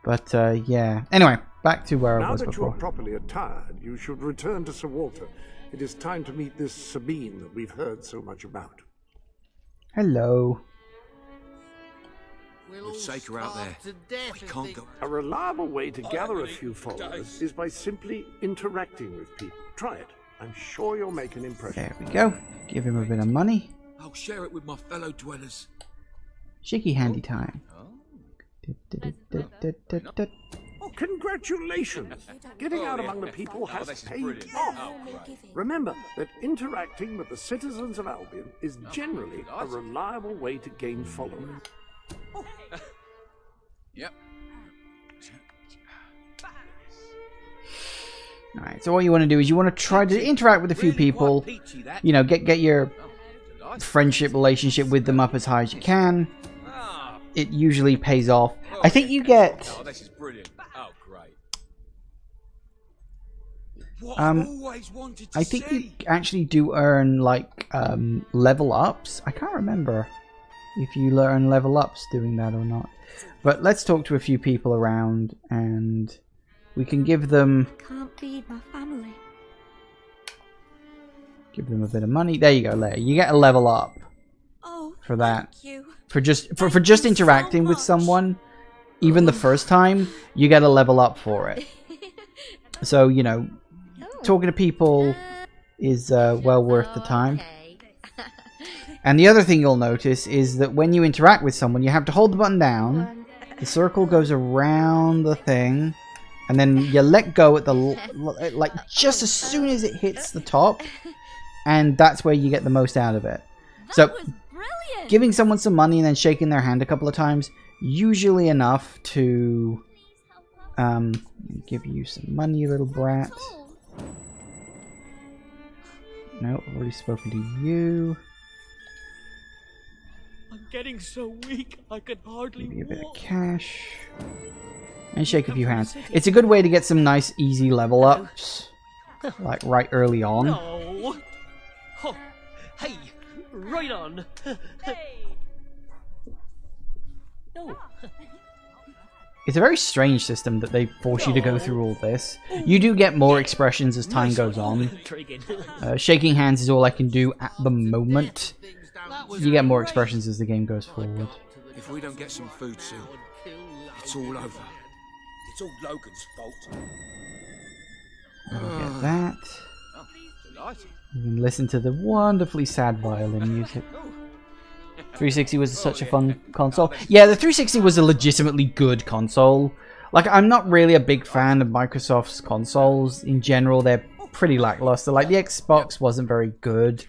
But yeah. Anyway, back to where I was before. Now that you're properly attired, you should return to Sir Walter. It is time to meet this Sabine that we've heard so much about. Hello. Let's take her out there. We can't go. A reliable way to gather a few followers is by simply interacting with people. Try it. I'm sure you'll make an impression. There we go. Give him a bit of money. I'll share it with my fellow dwellers. Shaky handy time. Oh, congratulations! Getting out among the people has paid off. Remember that interacting with the citizens of Albion is generally a reliable way to gain followers. Yep. Alright, so what you want to do is you want to try to interact with a few people. You know, get your friendship relationship with them up as high as you can. It usually pays off. I think you get... Oh, this is brilliant. Oh, great. I think you actually do earn, like, level ups. I can't remember if you earn level ups doing that or not. But let's talk to a few people around, and we can give them... Can't feed my family. Give them a bit of money. There you go, Leia. You get a level up for that. Thank you. For just interacting with someone, even the first time, you get a level up for it. So, you know, talking to people is well worth the time. And the other thing you'll notice is that when you interact with someone, you have to hold the button down. The circle goes around the thing, and then you let go at the like just as soon as it hits the top, and that's where you get the most out of it. So, giving someone some money and then shaking their hand a couple of times, usually enough to give you some money, you little brat. No, I've already spoken to you. I'm getting so weak I can hardly Give you a bit of cash. And shake a few hands. It's a good way to get some nice, easy level ups. Like right early on. No. Oh, hey, right on. No. It's a very strange system that they force you to go through all this. You do get more expressions as time goes on. Shaking hands is all I can do at the moment. You get more expressions as the game goes forward. If we don't get some food soon, it's all over. It's all Logan's fault. Look at that. You can listen to the wonderfully sad violin music. 360 was such a fun console. Yeah, the 360 was a legitimately good console. Like, I'm not really a big fan of Microsoft's consoles in general. They're pretty lackluster. Like, the Xbox wasn't very good.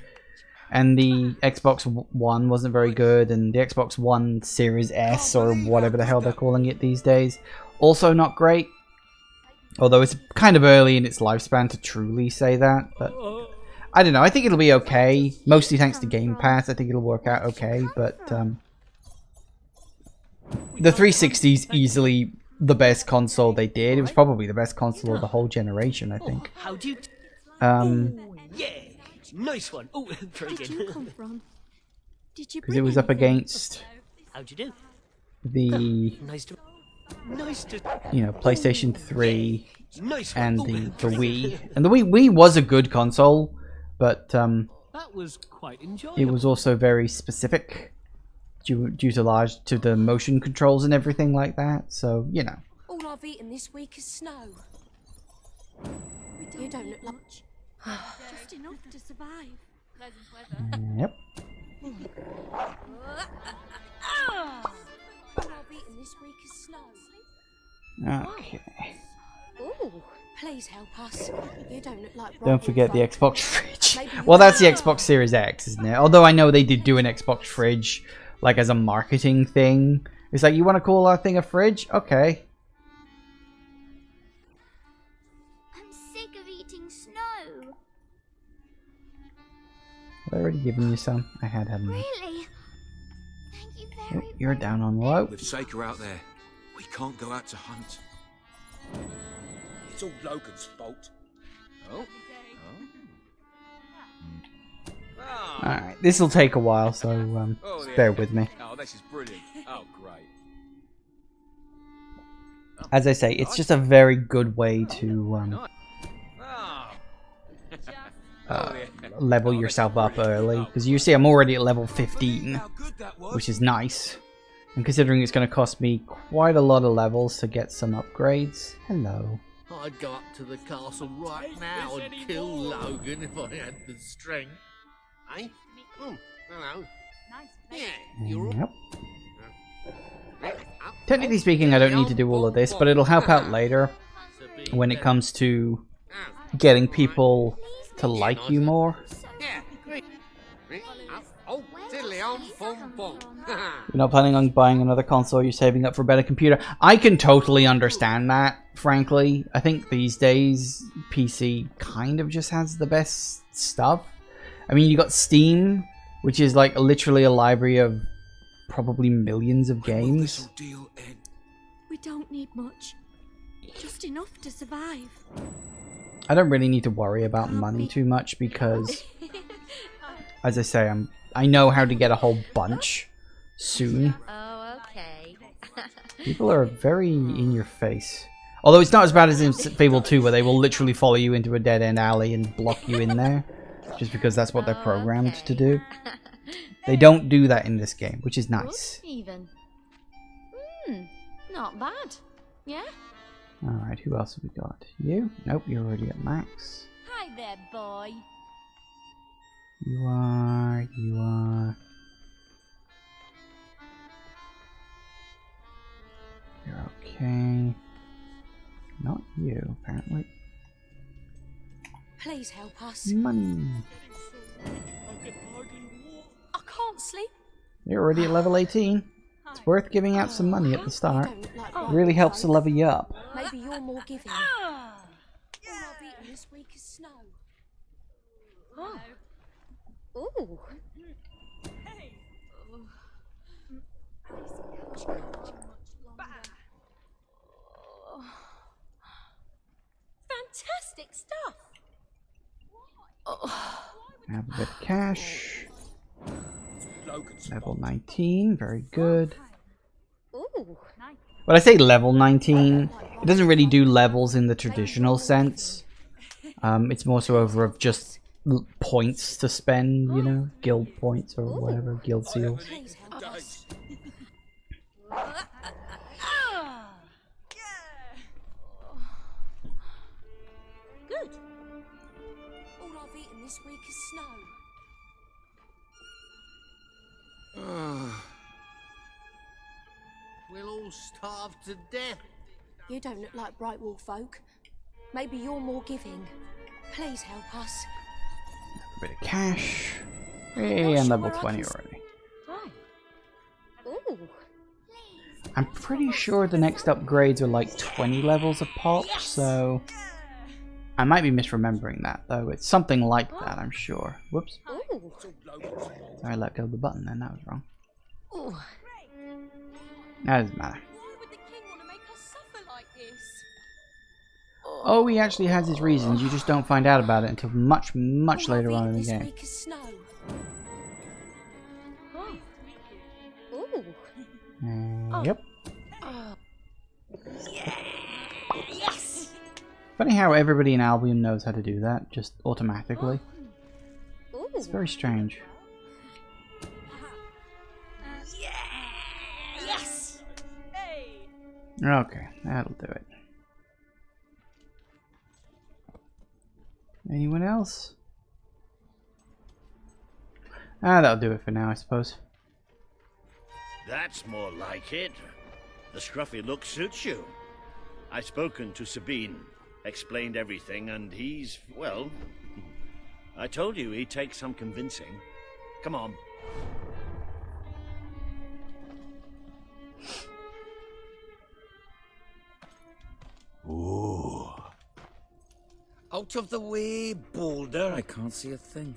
and the Xbox One wasn't very good, and the Xbox One Series S, or whatever the hell they're calling it these days, also not great. Although it's kind of early in its lifespan to truly say that, but I don't know. I think it'll be okay. Mostly thanks to Game Pass. I think it'll work out okay, but the 360's easily the best console they did. It was probably the best console of the whole generation, I think. How do you... yeah, nice one. Oh, very Where did you come from? Did you because it was up against How'd you do? the Nice to... PlayStation 3 Nice and one. the Wii. And the Wii was a good console, but That was quite enjoyable. it was also very specific due to the motion controls and everything like that. So, you know. All I've eaten this week is snow. You don't look much. Just enough to survive. Yep. All I've eaten this week is snow. Okay. Ooh, please help us. You don't look like Don't forget the Xbox fridge. Maybe Well, that's the Xbox Series X, isn't it? Although I know they did do an Xbox fridge, like, as a marketing thing. It's like, you want to call our thing a fridge? Okay. I'm sick of eating snow. Have I already given you some? I had, haven't I? Really? Thank you very much. You're down on low. With Saker out there, we can't go out to hunt. It's all Logan's fault. Oh? Alright, this will take a while, so just bear with me. Oh, this is brilliant. Oh, great. As I say, it's just a very good way to level yourself up early. Because you see, I'm already at level 15, which is nice. And considering it's going to cost me quite a lot of levels to get some upgrades. Hello. I'd go up to the castle right now and kill Logan if I had the strength. Eh? Oh, hello. Yeah, you're all... Yep. Technically speaking, I don't need to do all of this, but it'll help out later when it comes to getting people to like you more. You're not planning on buying another console, you're saving up for a better computer. I can totally understand that, frankly. I think these days, PC kind of just has the best stuff. I mean, you got Steam, which is like literally a library of probably millions of games. We don't need much. Just enough to survive. I don't really need to worry about money too much because, as I say, I know how to get a whole bunch soon. Oh, okay. People are very in your face. Although it's not as bad as in Fable 2, where they will literally follow you into a dead-end alley and block you in there. Just because that's what they're programmed to do. They don't do that in this game, which is nice. Even. Not bad. Yeah? Alright, who else have we got? You? Nope, you're already at max. Hi there, boy. You are... You're okay. Not you, apparently. Please help us. Money. I can't sleep. You're already at level 18. It's worth giving out some money at the start. It really helps to level you up. Maybe you're more giving. All I've eaten this week is snow. Oh. Ooh. Fantastic stuff. Have a bit of cash. Level 19, very good. Ooh. When I say level 19, it doesn't really do levels in the traditional sense. It's more so over of just points to spend, you know, guild points or whatever, guild seals. Good. All I've eaten this week is snow. We'll all starve to death. You don't look like Brightwall folk. Maybe you're more giving. Please help us. A bit of cash. Hey, and sure level I 20 can already. Right. Ooh. I'm pretty sure the next upgrades are like 20 levels of pop, so I might be misremembering that, though. It's something like that, I'm sure. Whoops. Ooh. Sorry, I let go of the button then, that was wrong. Ooh. That doesn't matter. Why would the king want to make us suffer like this? Oh, he actually has his reasons, you just don't find out about it until much, much All later I've on in the eaten game. this week is snow. Ooh. Yep. Yes. Funny how everybody in Albion knows how to do that, just automatically. Ooh. It's very strange. Yes. Okay, that'll do it. Anyone else? That'll do it for now, I suppose. That's more like it. The scruffy look suits you. I've spoken to Sabine, explained everything, and he's, well, I told you he'd take some convincing. Come on. Ooh. Out of the way, Boulder. I can't see a thing.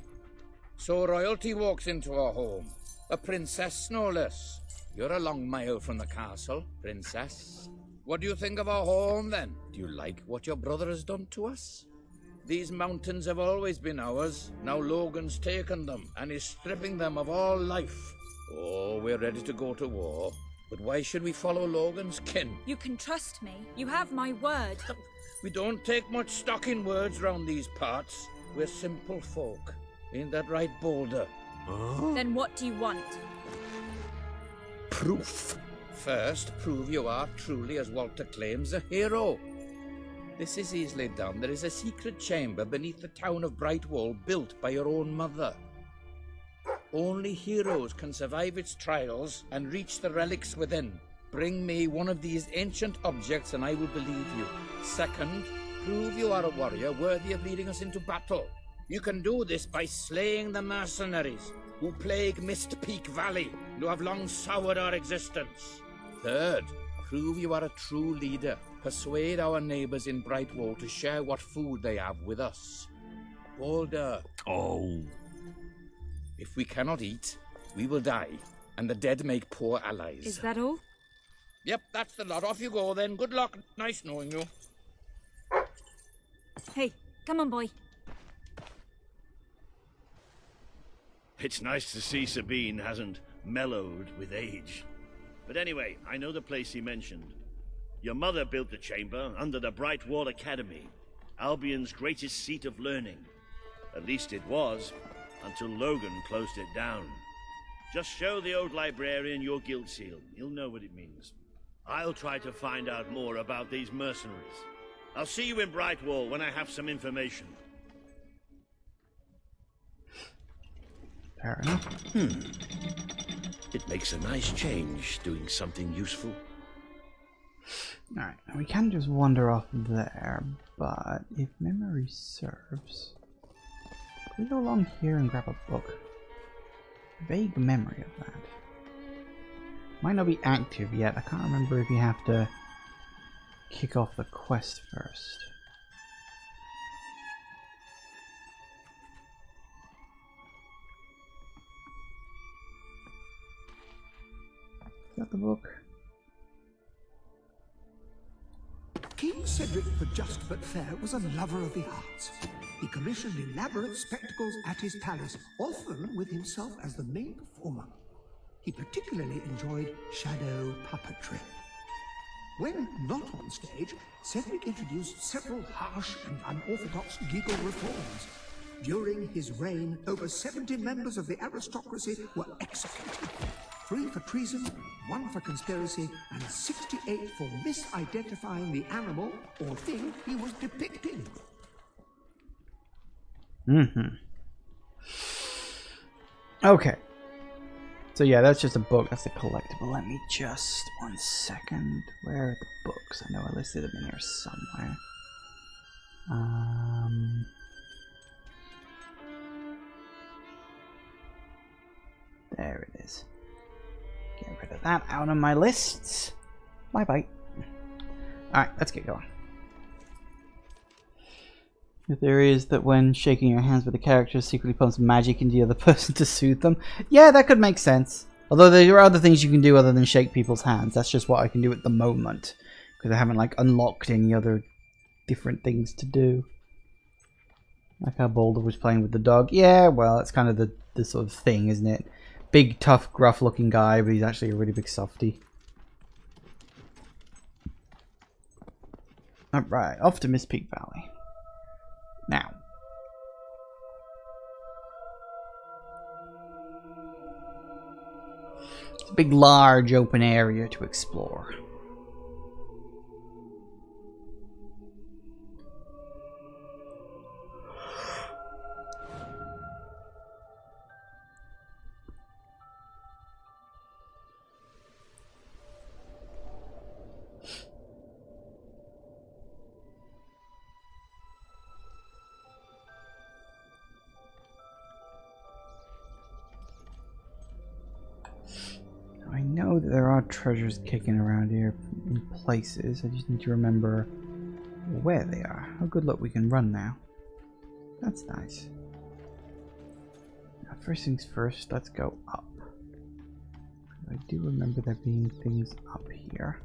So royalty walks into our home. A princess, no less. You're a long mile from the castle, princess. What do you think of our home, then? Do you like what your brother has done to us? These mountains have always been ours. Now Logan's taken them and is stripping them of all life. Oh, we're ready to go to war. But why should we follow Logan's kin? You can trust me. You have my word. We don't take much stock in words round these parts. We're simple folk. Ain't that right, Boulder? Then what do you want? Proof. First, prove you are truly, as Walter claims, a hero. This is easily done. There is a secret chamber beneath the town of Brightwall built by your own mother. Only heroes can survive its trials and reach the relics within. Bring me one of these ancient objects and I will believe you. Second, prove you are a warrior worthy of leading us into battle. You can do this by slaying the mercenaries who plague Mist Peak Valley and who have long soured our existence. Third, prove you are a true leader. Persuade our neighbors in Brightwall to share what food they have with us. Boulder. Oh. If we cannot eat, we will die, and the dead make poor allies. Is that all? Yep, that's the lot. Off you go then. Good luck. Nice knowing you. Hey, come on, boy. It's nice to see Sabine hasn't mellowed with age. But anyway, I know the place he mentioned. Your mother built the chamber under the Brightwall Academy, Albion's greatest seat of learning. At least it was, until Logan closed it down. Just show the old librarian your guild seal. He'll know what it means. I'll try to find out more about these mercenaries. I'll see you in Brightwall when I have some information. Fair enough. It makes a nice change doing something useful. Alright, we can just wander off there, but if memory serves, can we go along here and grab a book? Vague memory of that. Might not be active yet. I can't remember if you have to kick off the quest first. Is that the book? King Cedric the Just but Fair was a lover of the arts. He commissioned elaborate spectacles at his palace, often with himself as the main performer. He particularly enjoyed shadow puppetry. When not on stage, Cedric introduced several harsh and unorthodox legal reforms. During his reign, over 70 members of the aristocracy were executed. 3 for treason, 1 for conspiracy, and 68 for misidentifying the animal or thing he was depicting. Okay. So yeah, that's just a book. That's a collectible. Let me just... 1 second. Where are the books? I know I listed them in here somewhere. There it is. Get rid of that out of my lists. Bye-bye. Alright, let's get going. The theory is that when shaking your hands with the character secretly pumps magic into the other person to soothe them. Yeah, that could make sense. Although there are other things you can do other than shake people's hands. That's just what I can do at the moment. Because I haven't like unlocked any other different things to do. Like how Boulder was playing with the dog. Yeah, well, it's kind of the sort of thing, isn't it? Big, tough, gruff-looking guy, but he's actually a really big softie. Alright, off to Mist Peak Valley. Now. It's a big, large, open area to explore. I know that there are treasures kicking around here in places. I just need to remember where they are. Oh, good luck, we can run now. That's nice. Now, first things first, let's go up. I do remember there being things up here.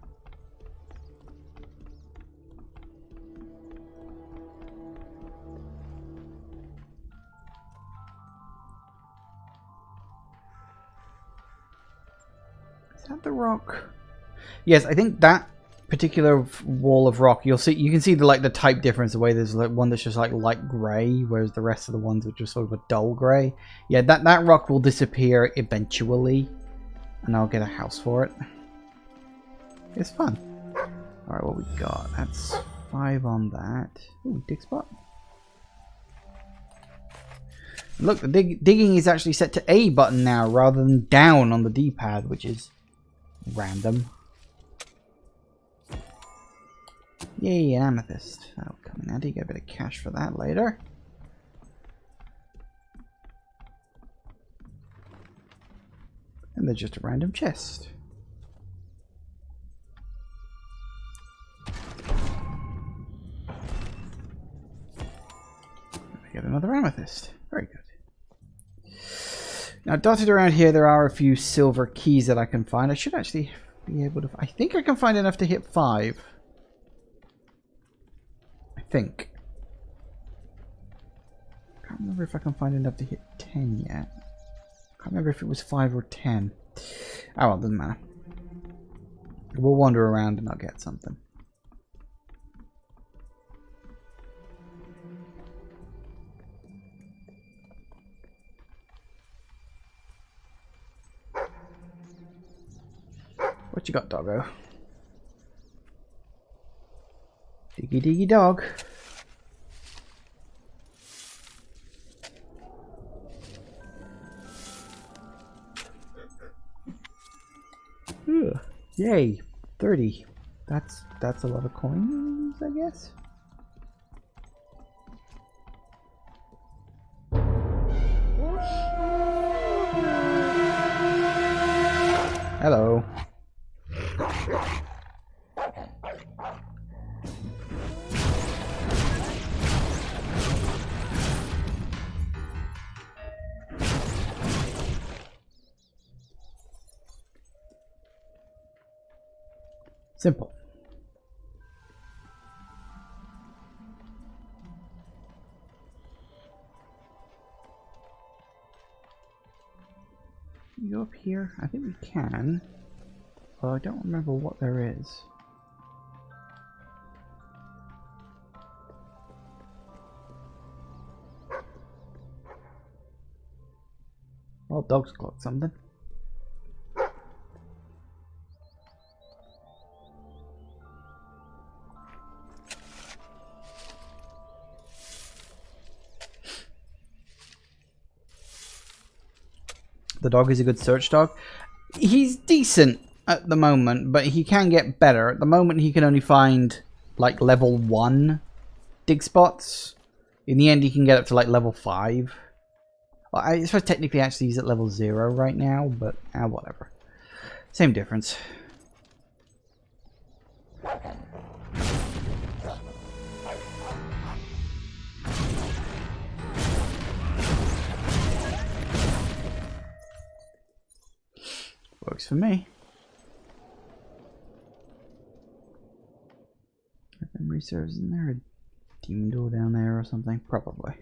Is that the rock? Yes, I think that particular wall of rock, you can see the type difference. The way there's like one that's just like light grey, whereas the rest of the ones are just sort of a dull grey. Yeah, that rock will disappear eventually, and I'll get a house for it. It's fun. All right, what we got? That's 5 on that. Ooh, dig spot. Look, the digging is actually set to A button now rather than down on the D-pad, which is random. Yay, an amethyst. That'll come in handy. Get a bit of cash for that later. And they're just a random chest. I get another amethyst. Very good. Now, dotted around here, there are a few silver keys that I can find. I should actually be able to... I think I can find enough to hit 5. I think. I can't remember if I can find enough to hit 10 yet. I can't remember if it was 5 or 10. Oh, well, doesn't matter. We'll wander around and I'll get something. What you got, doggo? Diggy diggy dog. Ugh. Yay, 30. That's a lot of coins, I guess. Hello. Simple. Can we go up here? I think we can. Well, I don't remember what there is. Well, dog's clocked something. The dog is a good search dog. He's decent at the moment, but he can get better. At the moment, he can only find like level 1 dig spots. In the end, he can get up to like level 5. Well, I suppose technically actually he's at level 0 right now, but whatever. Same difference. Works for me. If memory serves, isn't there a demon door down there or something? Probably.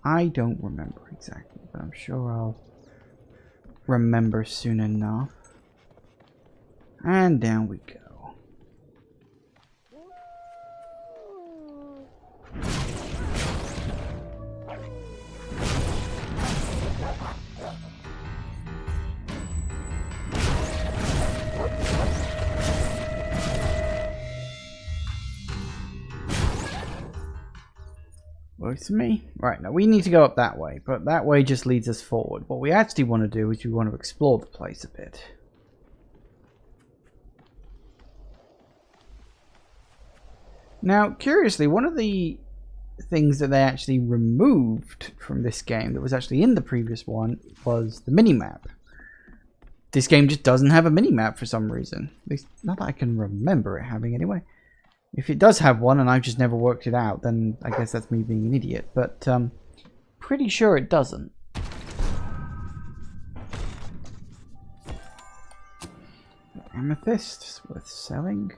I don't remember exactly, but I'm sure I'll remember soon enough. And down we go. Works for me. Right, now we need to go up that way, but that way just leads us forward. What we actually want to do is we want to explore the place a bit. Now, curiously, one of the things that they actually removed from this game that was actually in the previous one was the minimap. This game just doesn't have a minimap for some reason. At least, not that I can remember it having anyway. If it does have one and I've just never worked it out, then I guess that's me being an idiot. But pretty sure it doesn't. Amethyst is worth selling.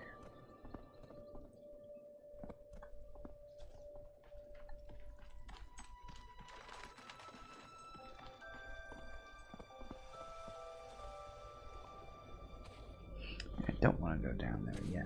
I don't want to go down there yet.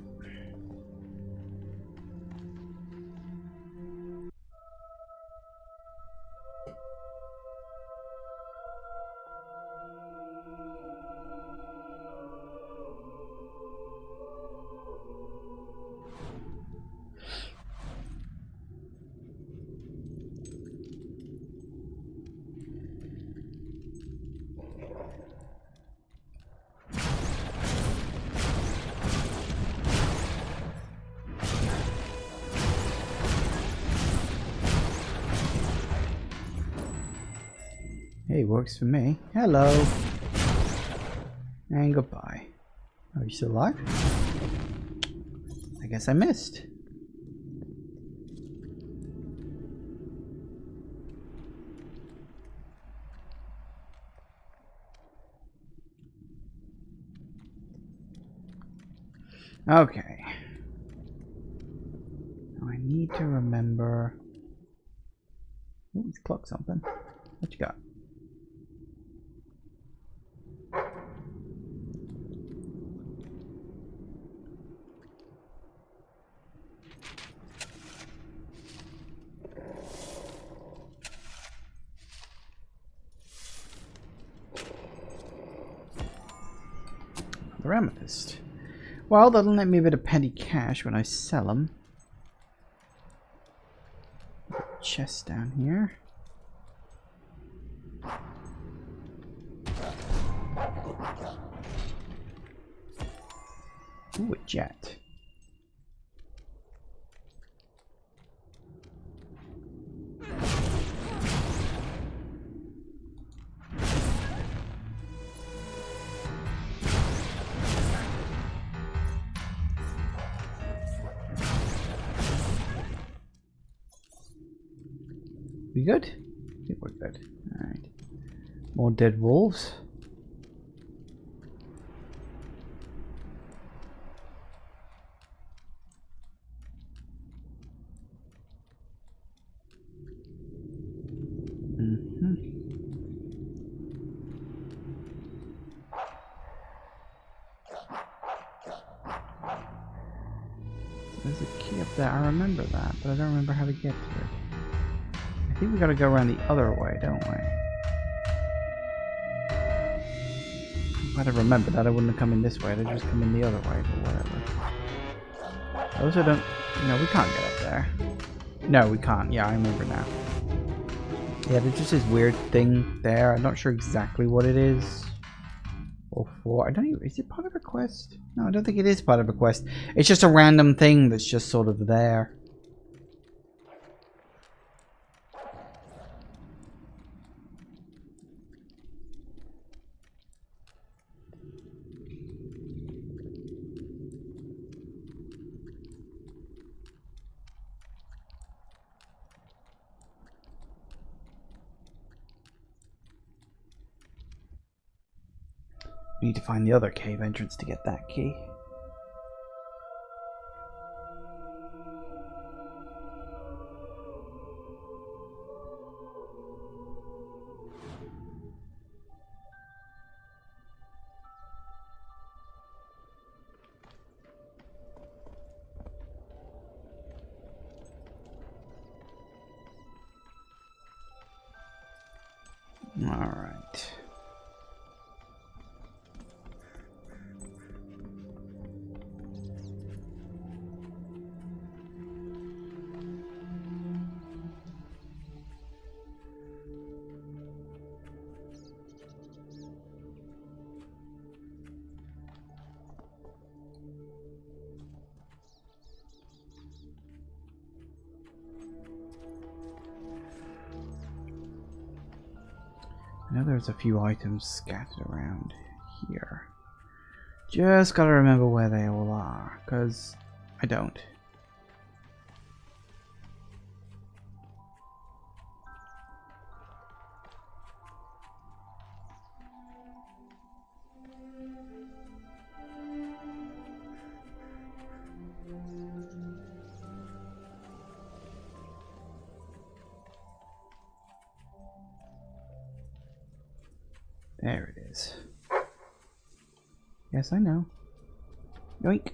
Hey, works for me. Hello. And goodbye. Are you still alive? I guess I missed. Okay. Now I need to remember. Ooh, let's clock something. What you got? Amethyst. Well, that'll net me a bit of petty cash when I sell them. Chest down here. Ooh, a jet. We good? I think we're good. Alright. More dead wolves. There's a key up there. I remember that, but I don't remember how to get to it. I think we gotta go around the other way, don't we? If I'd have remembered that, I wouldn't have come in this way. I'd have just come in the other way, but whatever. I also don't... No, we can't get up there. No, we can't. Yeah, I remember now. Yeah, there's just this weird thing there. I'm not sure exactly what it is. Or for... I don't even... Is it part of a quest? No, I don't think it is part of a quest. It's just a random thing that's just sort of there. Need to find the other cave entrance to get that key. All right. I know there's a few items scattered around here. Just gotta remember where they all are, because I don't. There it is. Yes, I know. Yoink.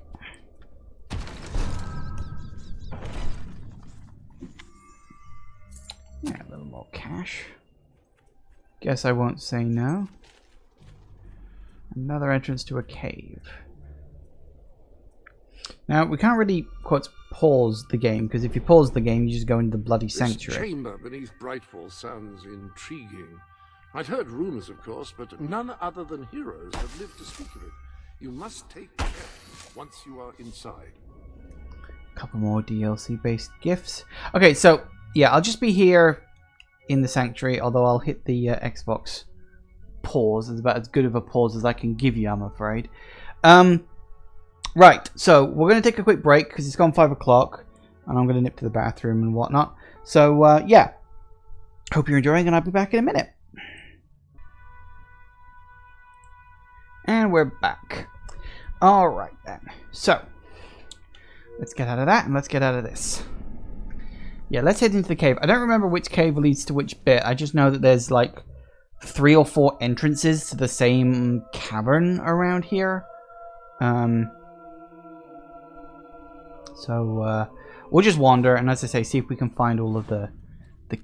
Yeah, a little more cash. Guess I won't say no. Another entrance to a cave. Now, we can't really, quote, pause the game, because if you pause the game, you just go into the bloody sanctuary. This chamber beneath Brightwall sounds intriguing. I'd heard rumors, of course, but none other than heroes have lived to speak of it. You must take care once you are inside. A couple more DLC-based gifts. Okay, so, yeah, I'll just be here in the sanctuary, although I'll hit the Xbox pause. It's about as good of a pause as I can give you, I'm afraid. Right, so we're going to take a quick break, because it's gone 5 o'clock, and I'm going to nip to the bathroom and whatnot. So, yeah, hope you're enjoying, and I'll be back in a minute. And we're back. Alright then. So, let's get out of that and let's get out of this. Yeah, let's head into the cave. I don't remember which cave leads to which bit. I just know that there's like 3 or 4 entrances to the same cavern around here. So, we'll just wander and, as I say, see if we can find all of the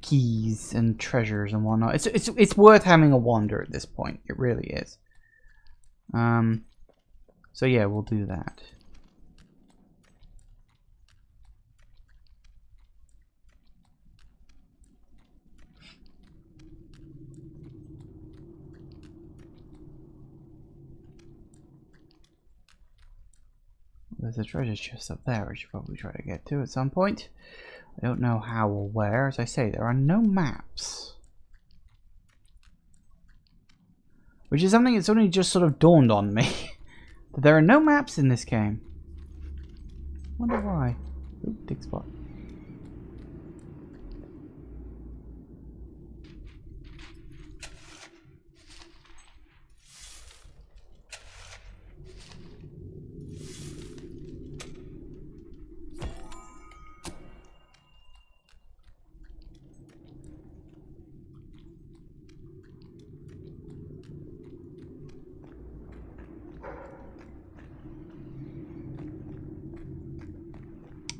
keys and treasures and whatnot. It's worth having a wander at this point. It really is. So yeah, we'll do that. There's a treasure chest up there, we should probably try to get to at some point. I don't know how or where. As I say, there are no maps. Which is something that's only just sort of dawned on me. That there are no maps in this game. Wonder why. Ooh, dig spot.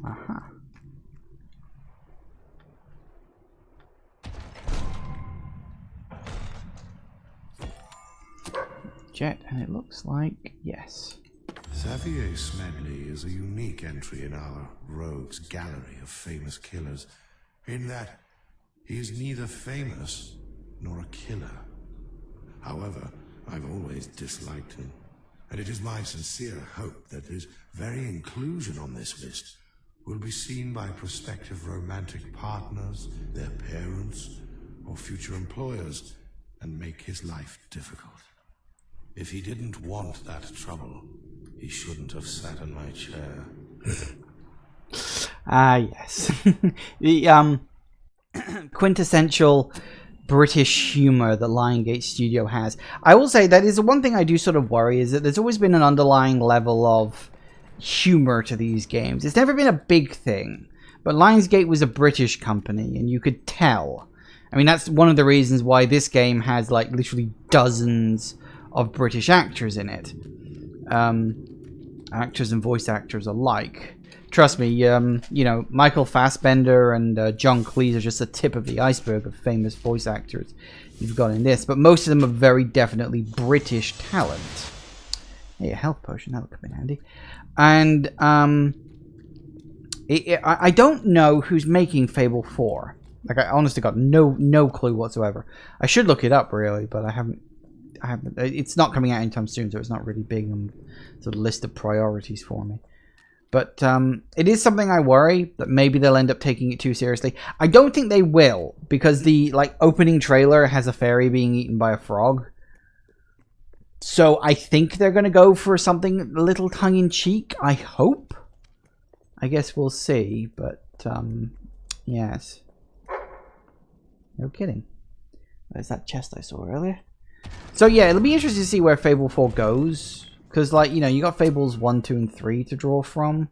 Aha. Jet, and it looks like yes. Xavier Smedley is a unique entry in our rogues gallery of famous killers, in that he is neither famous nor a killer. However, I've always disliked him, and it is my sincere hope that his very inclusion on this list will be seen by prospective romantic partners, their parents, or future employers, and make his life difficult. If he didn't want that trouble, he shouldn't have sat in my chair. Ah, yes. The quintessential British humor that Liongate Studio has. I will say that is the one thing I do sort of worry, is that there's always been an underlying level of humor to these games. It's never been a big thing, but Lionsgate was a British company, and you could tell. I mean, that's one of the reasons why this game has, like, literally dozens of British actors in it. Actors and voice actors alike. Trust me, you know, Michael Fassbender and John Cleese are just the tip of the iceberg of famous voice actors you've got in this, but most of them are very definitely British talent. Hey, a health potion, that'll come in handy. And, I don't know who's making Fable 4. Like, I honestly got no clue whatsoever. I should look it up, really, but I haven't. It's not coming out anytime soon, so it's not really big on the list of priorities for me. But it is something I worry that maybe they'll end up taking it too seriously. I don't think they will, because the opening trailer has a fairy being eaten by a frog. So I think they're going to go for something a little tongue-in-cheek, I hope. I guess we'll see, but yes. No kidding. There's that chest I saw earlier. So yeah, it'll be interesting to see where Fable 4 goes. Because, like, you know, you got Fables 1, 2, and 3 to draw from.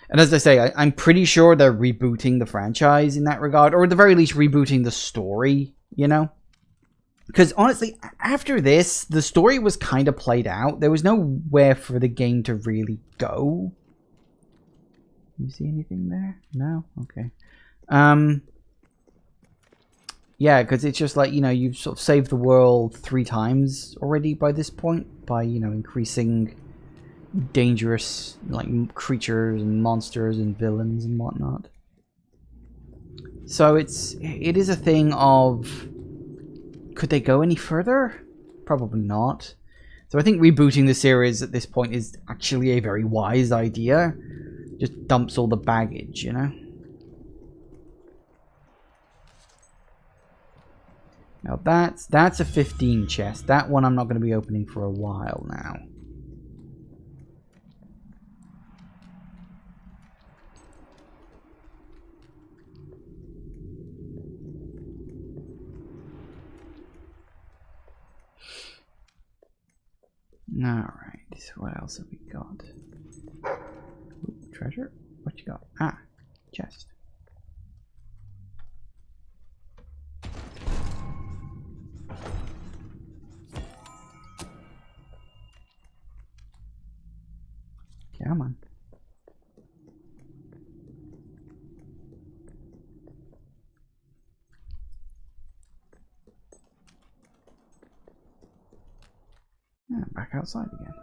And as I say, I'm pretty sure they're rebooting the franchise in that regard. Or at the very least, rebooting the story, you know? Because, honestly, after this, the story was kind of played out. There was nowhere for the game to really go. You see anything there? No? Okay. Yeah, because it's just like, you know, you've sort of saved the world 3 times already by this point. By, you know, increasing dangerous, like, creatures and monsters and villains and whatnot. So it is a thing of... Could they go any further? Probably not. So I think rebooting the series at this point is actually a very wise idea. Just dumps all the baggage, you know? Now that's a 15 chest. That one I'm not going to be opening for a while now. Alright, so what else have we got? Ooh, treasure? What you got? Ah, chest. Come on. Yeah, back outside again.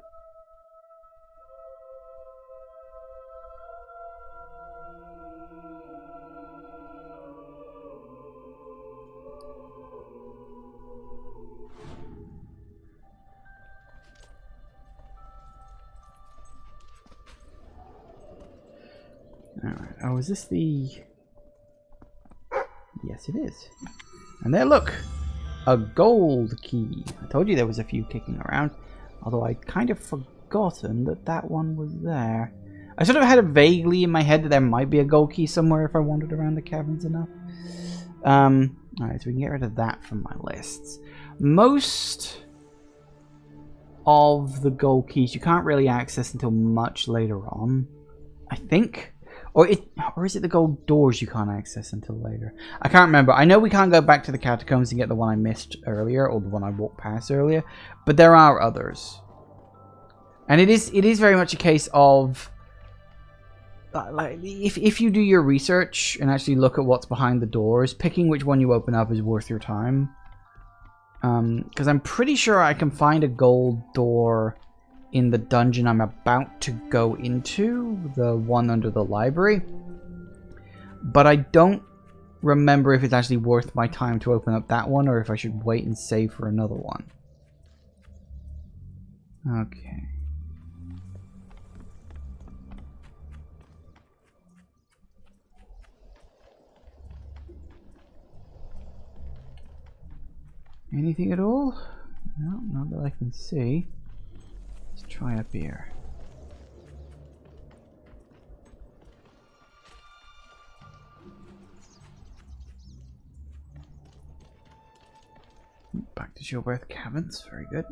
Alright, oh, is this the... Yes, it is. And there, look! A gold key. I told you there was a few kicking around. Although I'd kind of forgotten that that one was there. I sort of had it vaguely in my head that there might be a gold key somewhere if I wandered around the caverns enough. Alright, so we can get rid of that from my lists. Most of the gold keys you can't really access until much later on, I think. Or is it the gold doors you can't access until later? I can't remember. I know we can't go back to the catacombs and get the one I missed earlier, or the one I walked past earlier, but there are others. And it is very much a case of, like, if you do your research and actually look at what's behind the doors, picking which one you open up is worth your time. Because I'm pretty sure I can find a gold door in the dungeon I'm about to go into, the one under the library. But I don't remember if it's actually worth my time to open up that one, or if I should wait and save for another one. Okay. Anything at all? No, not that I can see. Let's try up here. Visual Breath Caverns, very good.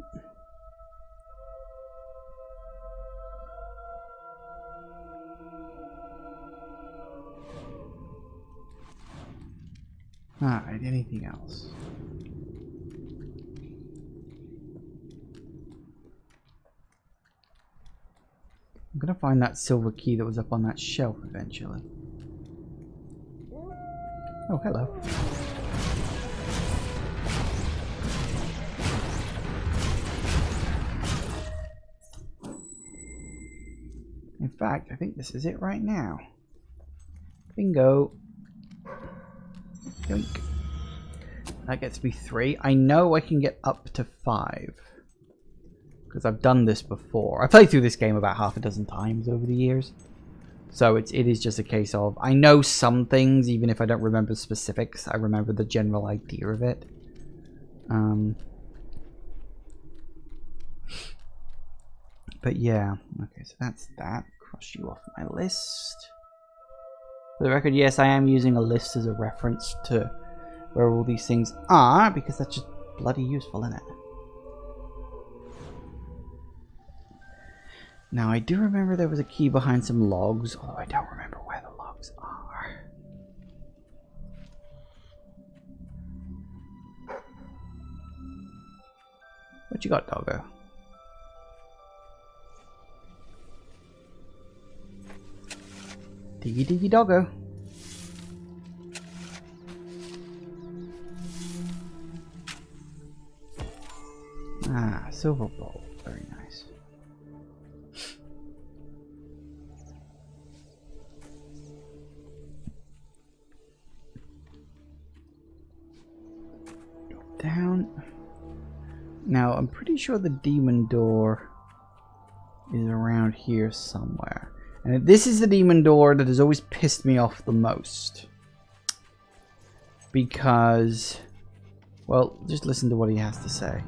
Alright, anything else? I'm gonna find that silver key that was up on that shelf eventually. Oh, hello. In fact, I think this is it right now. Bingo. Yoink. That gets me 3. I know I can get up to 5. Because I've done this before. I played through this game about half a dozen times over the years. So it is just a case of, I know some things, even if I don't remember specifics. I remember the general idea of it. But yeah. Okay, so that's that. Cross you off my list. For the record, yes, I am using a list as a reference to where all these things are, because that's just bloody useful, isn't it? Now, I do remember there was a key behind some logs, although I don't remember where the logs are. What you got, doggo? Diggy diggy doggo. Ah, silver bowl. Very nice. Go down. Now, I'm pretty sure the demon door is around here somewhere. And this is the demon door that has always pissed me off the most. Because, well, just listen to what he has to say.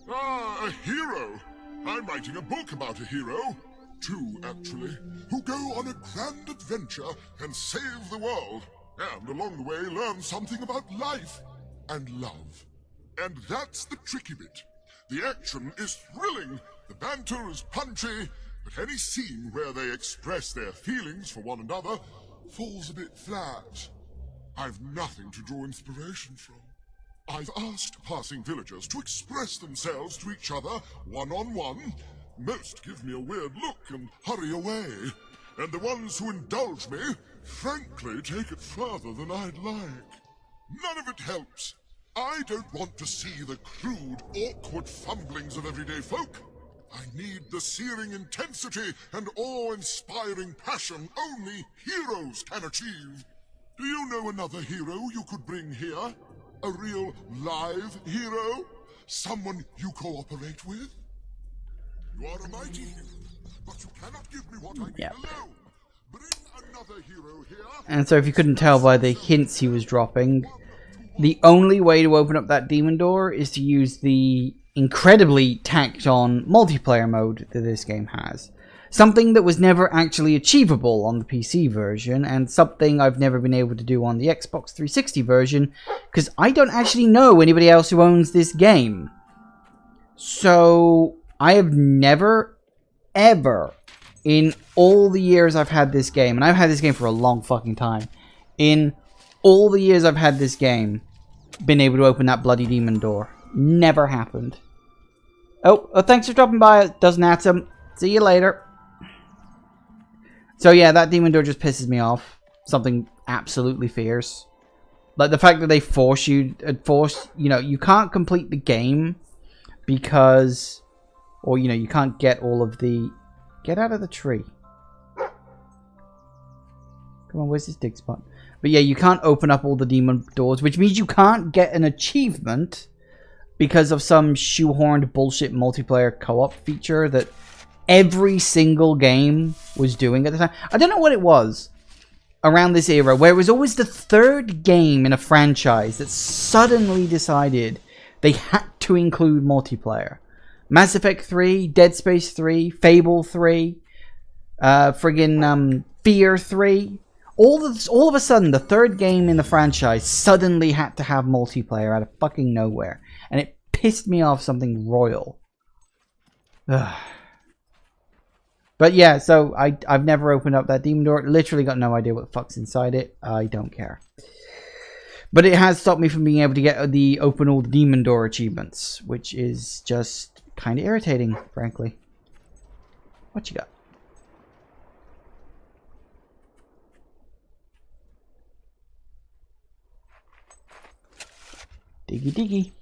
Ah, a hero! I'm writing a book about a hero. 2, actually. Who go on a grand adventure and save the world. And along the way learn something about life and love. And that's the tricky bit. The action is thrilling, the banter is punchy, but any scene where they express their feelings for one another falls a bit flat. I've nothing to draw inspiration from. I've asked passing villagers to express themselves to each other one-on-one. Most give me a weird look and hurry away. And the ones who indulge me, frankly, take it further than I'd like. None of it helps. I don't want to see the crude, awkward fumblings of everyday folk. I need the searing intensity and awe-inspiring passion only heroes can achieve. Do you know another hero you could bring here? A real live hero? Someone you cooperate with? You are a mighty hero, but you cannot give me what I need alone. Bring another hero here. And so if you couldn't tell by the hints he was dropping, the only way to open up that demon door is to use the incredibly tacked on multiplayer mode that this game has. Something that was never actually achievable on the PC version, and something I've never been able to do on the Xbox 360 version, because I don't actually know anybody else who owns this game. So I have never, ever, in all the years I've had this game, and I've had this game for a long fucking time, in all the years I've had this game, been able to open that bloody demon door. Never happened. Oh, thanks for dropping by, Doesn't Atom. See you later. So yeah, that demon door just pisses me off. Something absolutely fierce. Like the fact that they force you, you can't complete the game because, or you can't get all of the, get out of the tree. Come on, where's this dig spot? But yeah, you can't open up all the demon doors, which means you can't get an achievement because of some shoehorned bullshit multiplayer co-op feature that every single game was doing at the time. I don't know what it was around this era, where it was always the third game in a franchise that suddenly decided they had to include multiplayer. Mass Effect 3, Dead Space 3, Fable 3, friggin' Fear 3. all of a sudden, the third game in the franchise suddenly had to have multiplayer out of fucking nowhere. And it pissed me off something royal. Ugh. But yeah, so I've never opened up that demon door. Literally got no idea what the fuck's inside it. I don't care. But it has stopped me from being able to get the open all the demon door achievements, which is just kind of irritating, frankly. What you got? Diggy diggy.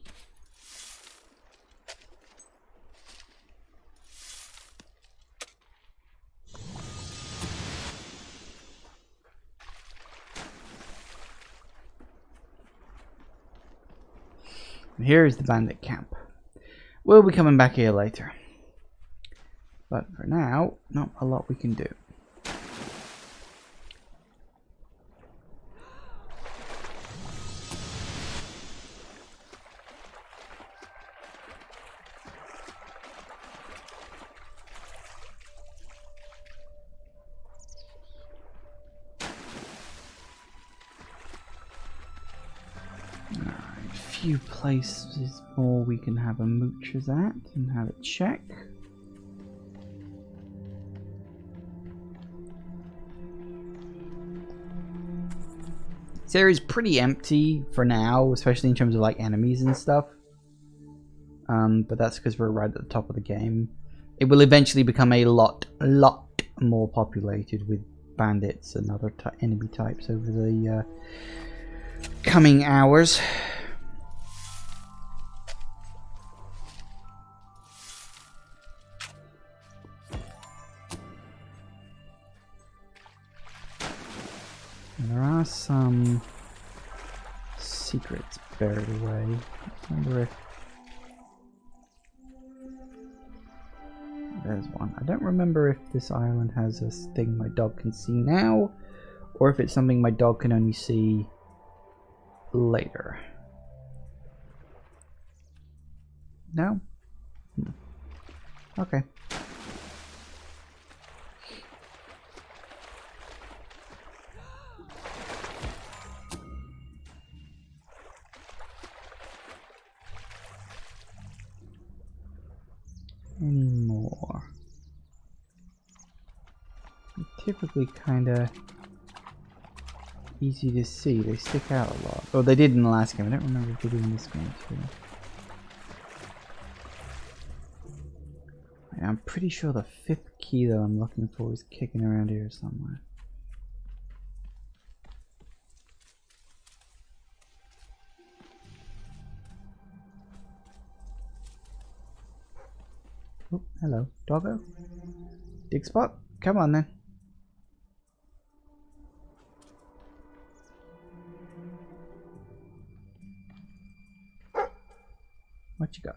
Here's the bandit camp. We'll be coming back here later. But for now, not a lot we can do. Few places more we can have a moochers at and have it check. This area is pretty empty for now, especially in terms of like enemies and stuff. But that's because we're right at the top of the game. It will eventually become a lot more populated with bandits and other enemy types over the coming hours. There are some secrets buried away. I wonder if there's one. I don't remember if this island has a thing my dog can see now, or if it's something my dog can only see later. No? Okay. Any more? They're typically kind of easy to see. They stick out a lot. Oh, they did in the last game. I don't remember if they did in this game too. I'm pretty sure the 5th key that I'm looking for is kicking around here somewhere. Oh, hello, doggo. Dig spot? Come on then. What you got?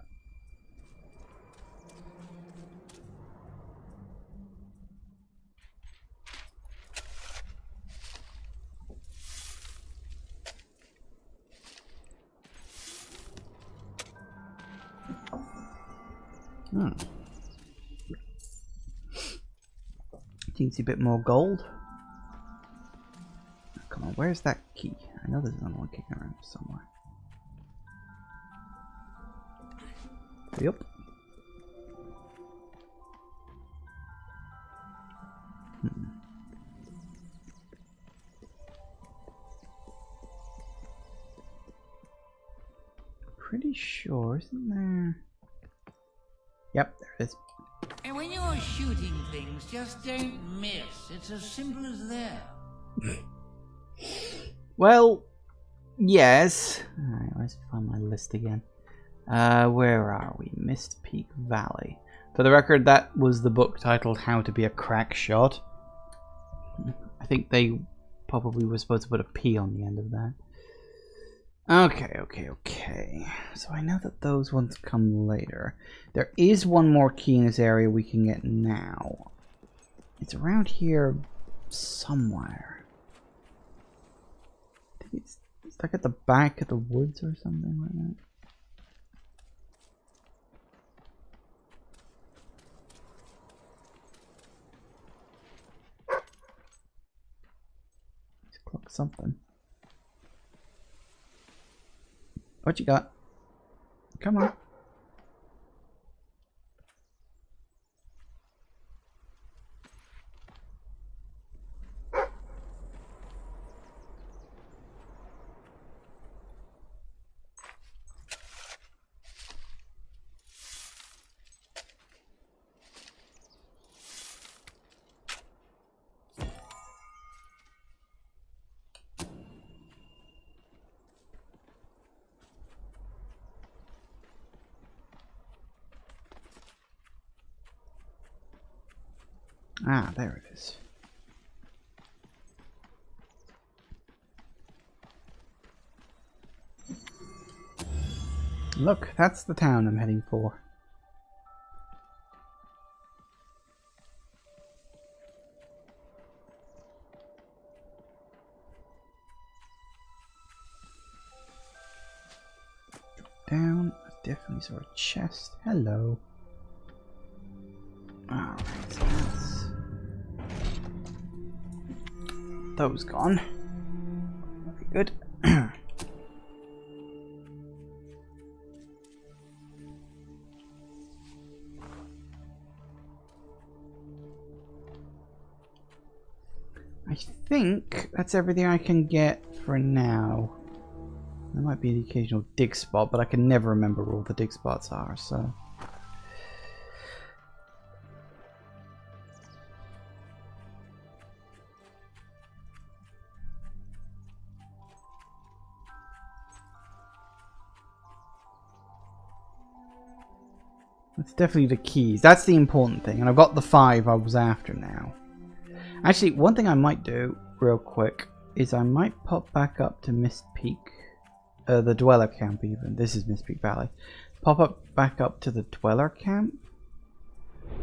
Hmm. Teensy bit more gold. Come on, where's that key? I know there's another one kicking around somewhere. Yep. Pretty sure, isn't there? Yep, there it is. And when you're shooting things, just don't miss. It's as simple as that. Well, yes. Alright, let's find my list again. Where are we? Mist Peak Valley. For the record, that was the book titled How to Be a Crack Shot. I think they probably were supposed to put a P on the end of that. Okay. So I know that those ones come later. There is one more key in this area we can get now. It's around here somewhere. I think it's like at the back of the woods or something like that. something. What you got? Come on. Ah, there it is. Look, that's the town I'm heading for. Down, I definitely saw a chest. Hello. Alright, so that's those gone. Very good. I think that's everything I can get for now. There might be the occasional dig spot, but I can never remember where all the dig spots are, so. That's definitely the keys. That's the important thing. And I've got the 5 I was after now. Actually, one thing I might do real quick is I might pop back up to Mist Peak. The Dweller Camp even. This is Mist Peak Valley. Pop up back up to the Dweller Camp.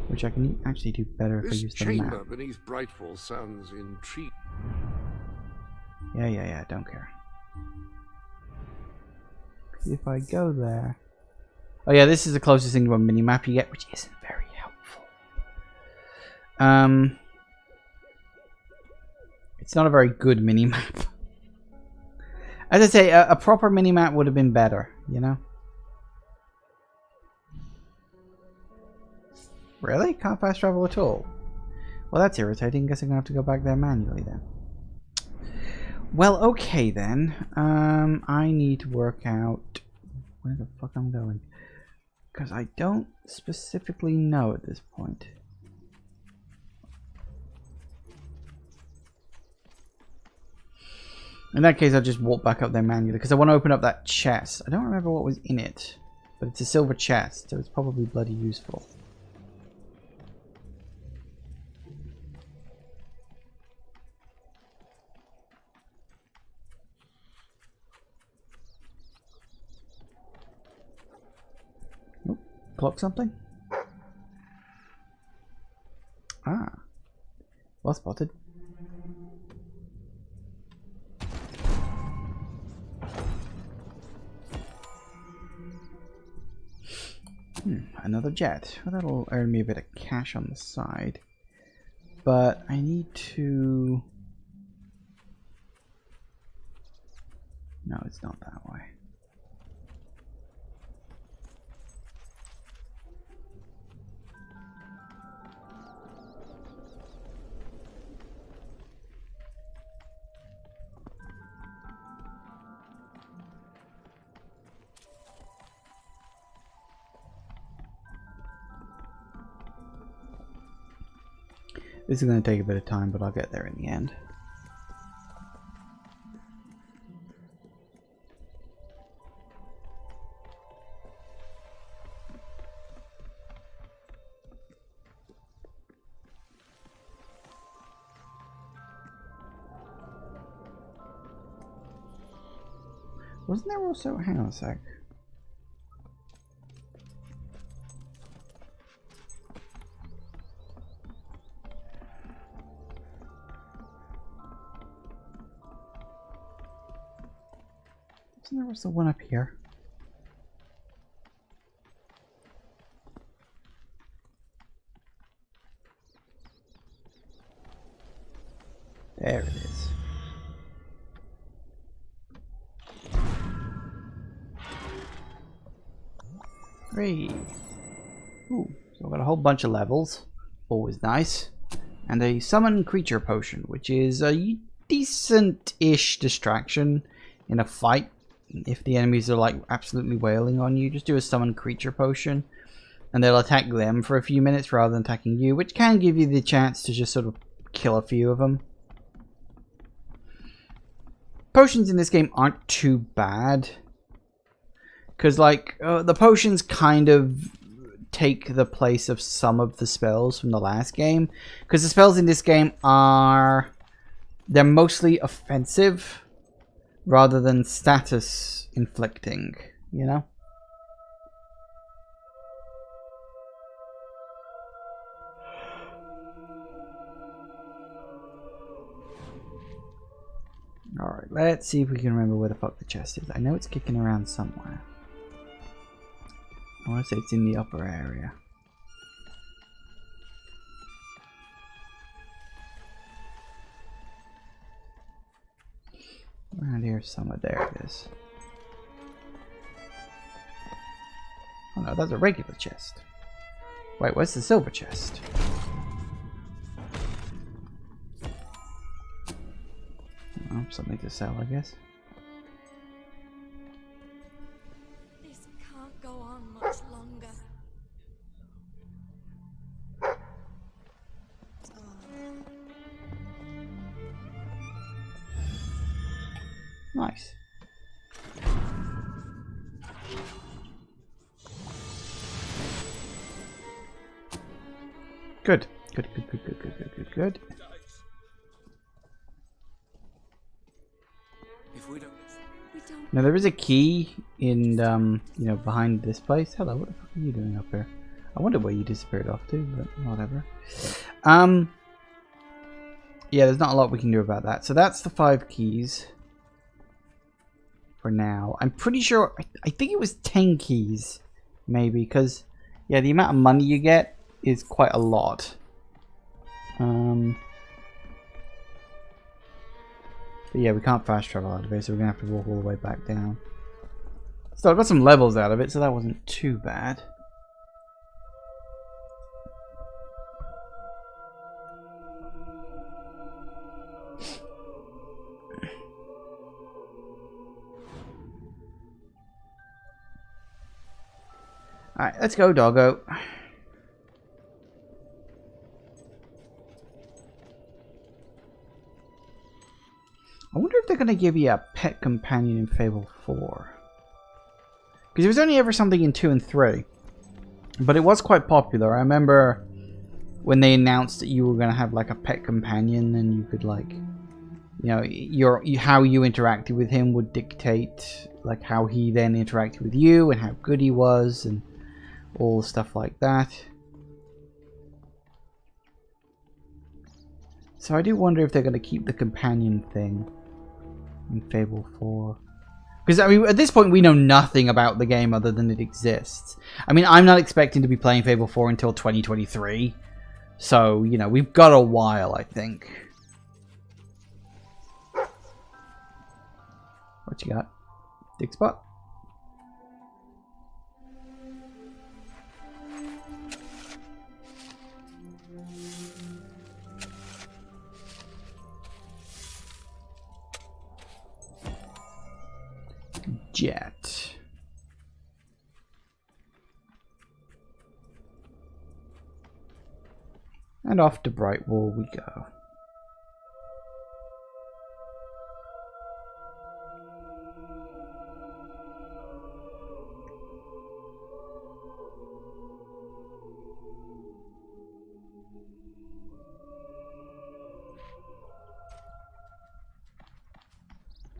Which I can actually do better if I use the map. This chamber beneath Brightwall sounds intriguing. Yeah, don't care. If I go there... Oh yeah, this is the closest thing to a mini-map you get, which isn't very helpful. It's not a very good mini-map. As I say, a proper mini-map would have been better, you know? Really? Can't fast travel at all? Well, that's irritating. Guess I'm going to have to go back there manually then. Well, okay then. I need to work out where the fuck I'm going. Because I don't specifically know at this point. In that case, I'll just walk back up there manually. Because I want to open up that chest. I don't remember what was in it. But it's a silver chest, so it's probably bloody useful. Clock something? Ah. Well spotted. Another jet. Well, that'll earn me a bit of cash on the side. But I need to... No, it's not that way. This is going to take a bit of time, but I'll get there in the end. Wasn't there also... Hang on a sec. Wasn't there also one up here? There it is. 3. Ooh, so I've got a whole bunch of levels. Always nice. And a summon creature potion, which is a decent-ish distraction in a fight. If the enemies are like absolutely wailing on you, just do a summon creature potion. And they'll attack them for a few minutes rather than attacking you, which can give you the chance to just sort of kill a few of them. Potions in this game aren't too bad. Because, like, the potions kind of take the place of some of the spells from the last game. Because the spells in this game are... they're mostly offensive rather than status inflicting, you know? Alright, let's see if we can remember where the fuck the chest is. I know it's kicking around somewhere. I want to say it's in the upper area. Around here somewhere. There it is. Oh no, that's a regular chest. Wait, where's the silver chest? Oh, something to sell, I guess. This can't go on much longer. Nice. Good. Good. Now there is a key in, you know, behind this place. Hello, what the fuck are you doing up here? I wonder where you disappeared off to, but whatever. Yeah, there's not a lot we can do about that. So that's the 5 keys. For now. I'm pretty sure, I think it was 10 keys. Maybe, because, yeah, the amount of money you get is quite a lot. But yeah, we can't fast travel out of it, so we're going to have to walk all the way back down. So I got some levels out of it, so that wasn't too bad. Alright, let's go, doggo. I wonder if they're going to give you a pet companion in Fable 4. Because it was only ever something in 2 and 3. But it was quite popular. I remember when they announced that you were going to have like a pet companion and you could like... You know, how you interacted with him would dictate like how he then interacted with you and how good he was and all stuff like that. So I do wonder if they're going to keep the companion thing in Fable 4. Because, I mean, at this point we know nothing about the game other than it exists. I mean, I'm not expecting to be playing Fable 4 until 2023. So, you know, we've got a while, I think. What you got? Dig spot? Jet. And off to Brightwall we go.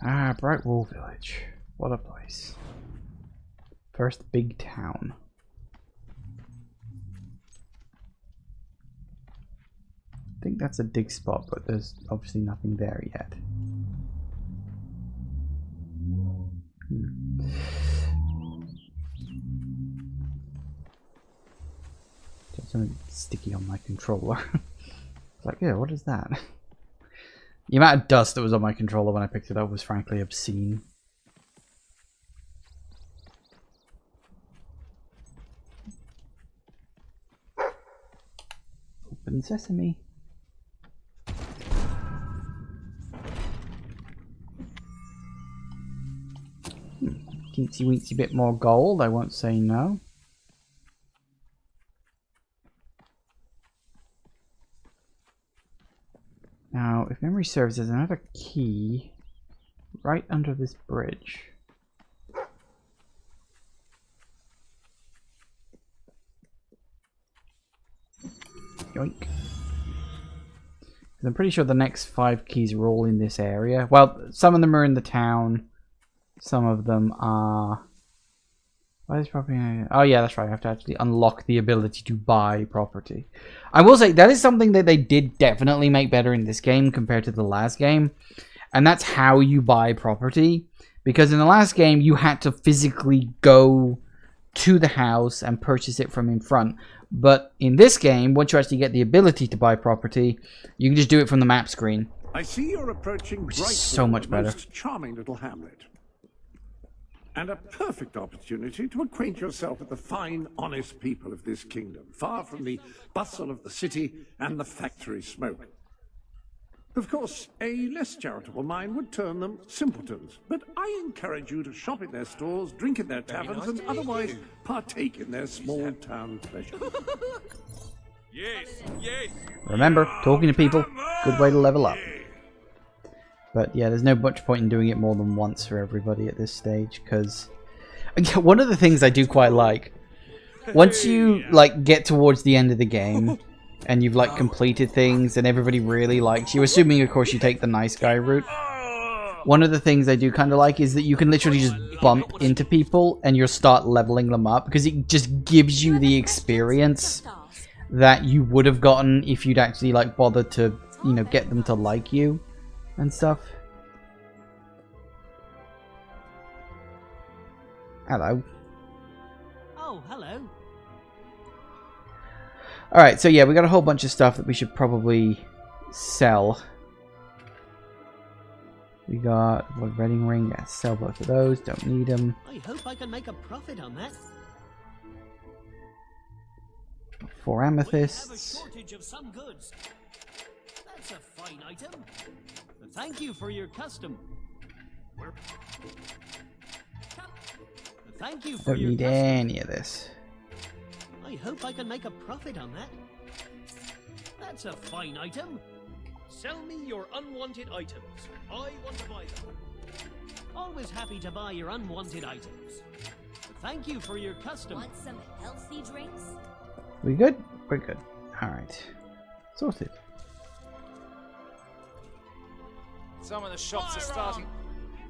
Ah, Brightwall Village. What a place. First big town. I think that's a dig spot, but there's obviously nothing there yet. There's something sticky on my controller. It's like, yeah, what is that? The amount of dust that was on my controller when I picked it up was frankly obscene. Open sesame. Teensy weensy bit more gold, I won't say no. Now, if memory serves, there's another key right under this bridge. Yoink. I'm pretty sure the next 5 keys are all in this area. Well, some of them are in the town. Some of them are... Why is property... Oh yeah, that's right. I have to actually unlock the ability to buy property. I will say, that is something that they did definitely make better in this game compared to the last game. And that's how you buy property. Because in the last game, you had to physically go to the house and purchase it from in front. But in this game, once you actually get the ability to buy property, you can just do it from the map screen. I see you're approaching Which is Brightwall, so much better. Most charming little hamlet. And a perfect opportunity to acquaint yourself with the fine, honest people of this kingdom, far from the bustle of the city and the factory smoke. Of course, a less charitable mind would term them simpletons, but I encourage you to shop in their stores, drink in their taverns, and otherwise partake in their small town pleasure. Yes, yes. Remember, talking to people, good way to level up. But yeah, there's no much point in doing it more than once for everybody at this stage, because one of the things I do quite like, once you like get towards the end of the game, and you've like completed things, and everybody really likes you, assuming of course you take the nice guy route, one of the things I do kind of like is that you can literally just bump into people, and you'll start leveling them up, because it just gives you the experience that you would have gotten if you'd actually like bothered to, you know, get them to like you. And stuff. Hello. Oh, hello. Alright, so yeah, we got a whole bunch of stuff that we should probably sell. We got a wedding ring. Yeah, sell both of those. Don't need them. I hope I can make a profit on that. 4 amethysts. We have a shortage of some goods. That's a fine item. Thank you for your custom. Thank you for Don't your need custom. any of this. I hope I can make a profit on that. That's a fine item. Sell me your unwanted items. I want to buy them. Always happy to buy your unwanted items. Thank you for your custom. Want some healthy drinks? We good? We're good. Alright. Sorted. Some of the shops are starting.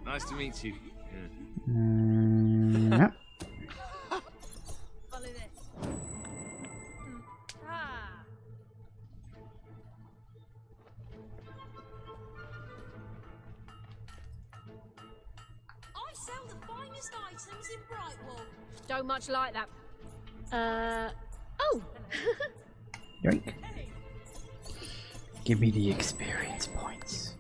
Nice to meet you. Yep. Follow this. I sell the finest items in Brightwall. Don't much like that. Oh. Yoink. Give me the experience points.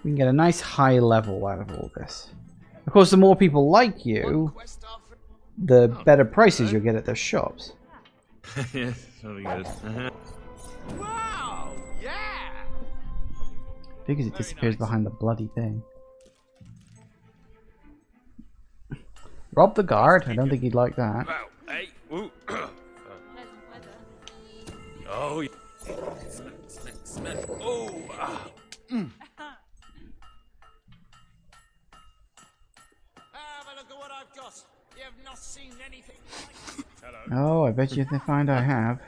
We can get a nice high level out of all this. Of course, the more people like you, the better prices you'll get at their shops. Yes, very good. Wow! Yeah! Because it disappears behind the bloody thing. Rob the guard? I don't think he'd like that. Wow, hey, woo. Oh, yeah. Smith. Oh, ah. Have a look at what I've got. You have not seen anything like it. Oh, I bet you they find I have.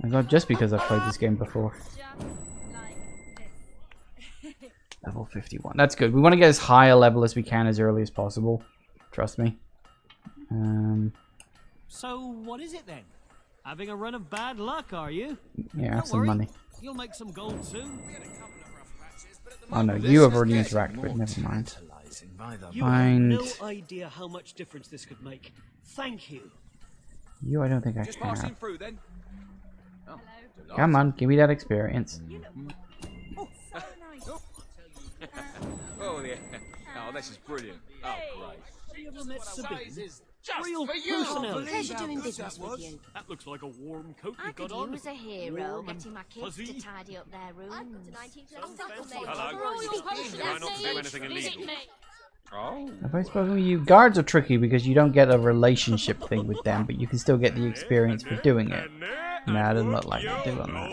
And not just because I've played this game before. Level 51. That's good. We want to get as high a level as we can as early as possible. Trust me. So what is it then? Having a run of bad luck, are you? Yeah, have Don't some worry. money. You'll make some gold soon. Oh no, you have already interacted with it. Never mind. You have no idea how much difference this could make. Thank you. You, I don't think I Just passing have. through then. Oh, Come on, give me that experience. oh yeah. Oh, this is brilliant. Oh, great. Have you ever met Sabine? Just Real for you. personnel. Pleasure doing business with you. That looks like a warm coat I you've could got on. use a hero Warm and getting my kids fuzzy. to tidy up their rooms. Hello. Try not to do anything illegal. Oh. Have I spoken with you? Guards are tricky because you don't get a relationship thing with them, but you can still get the experience for doing it. Nah, it doesn't look like they do on that.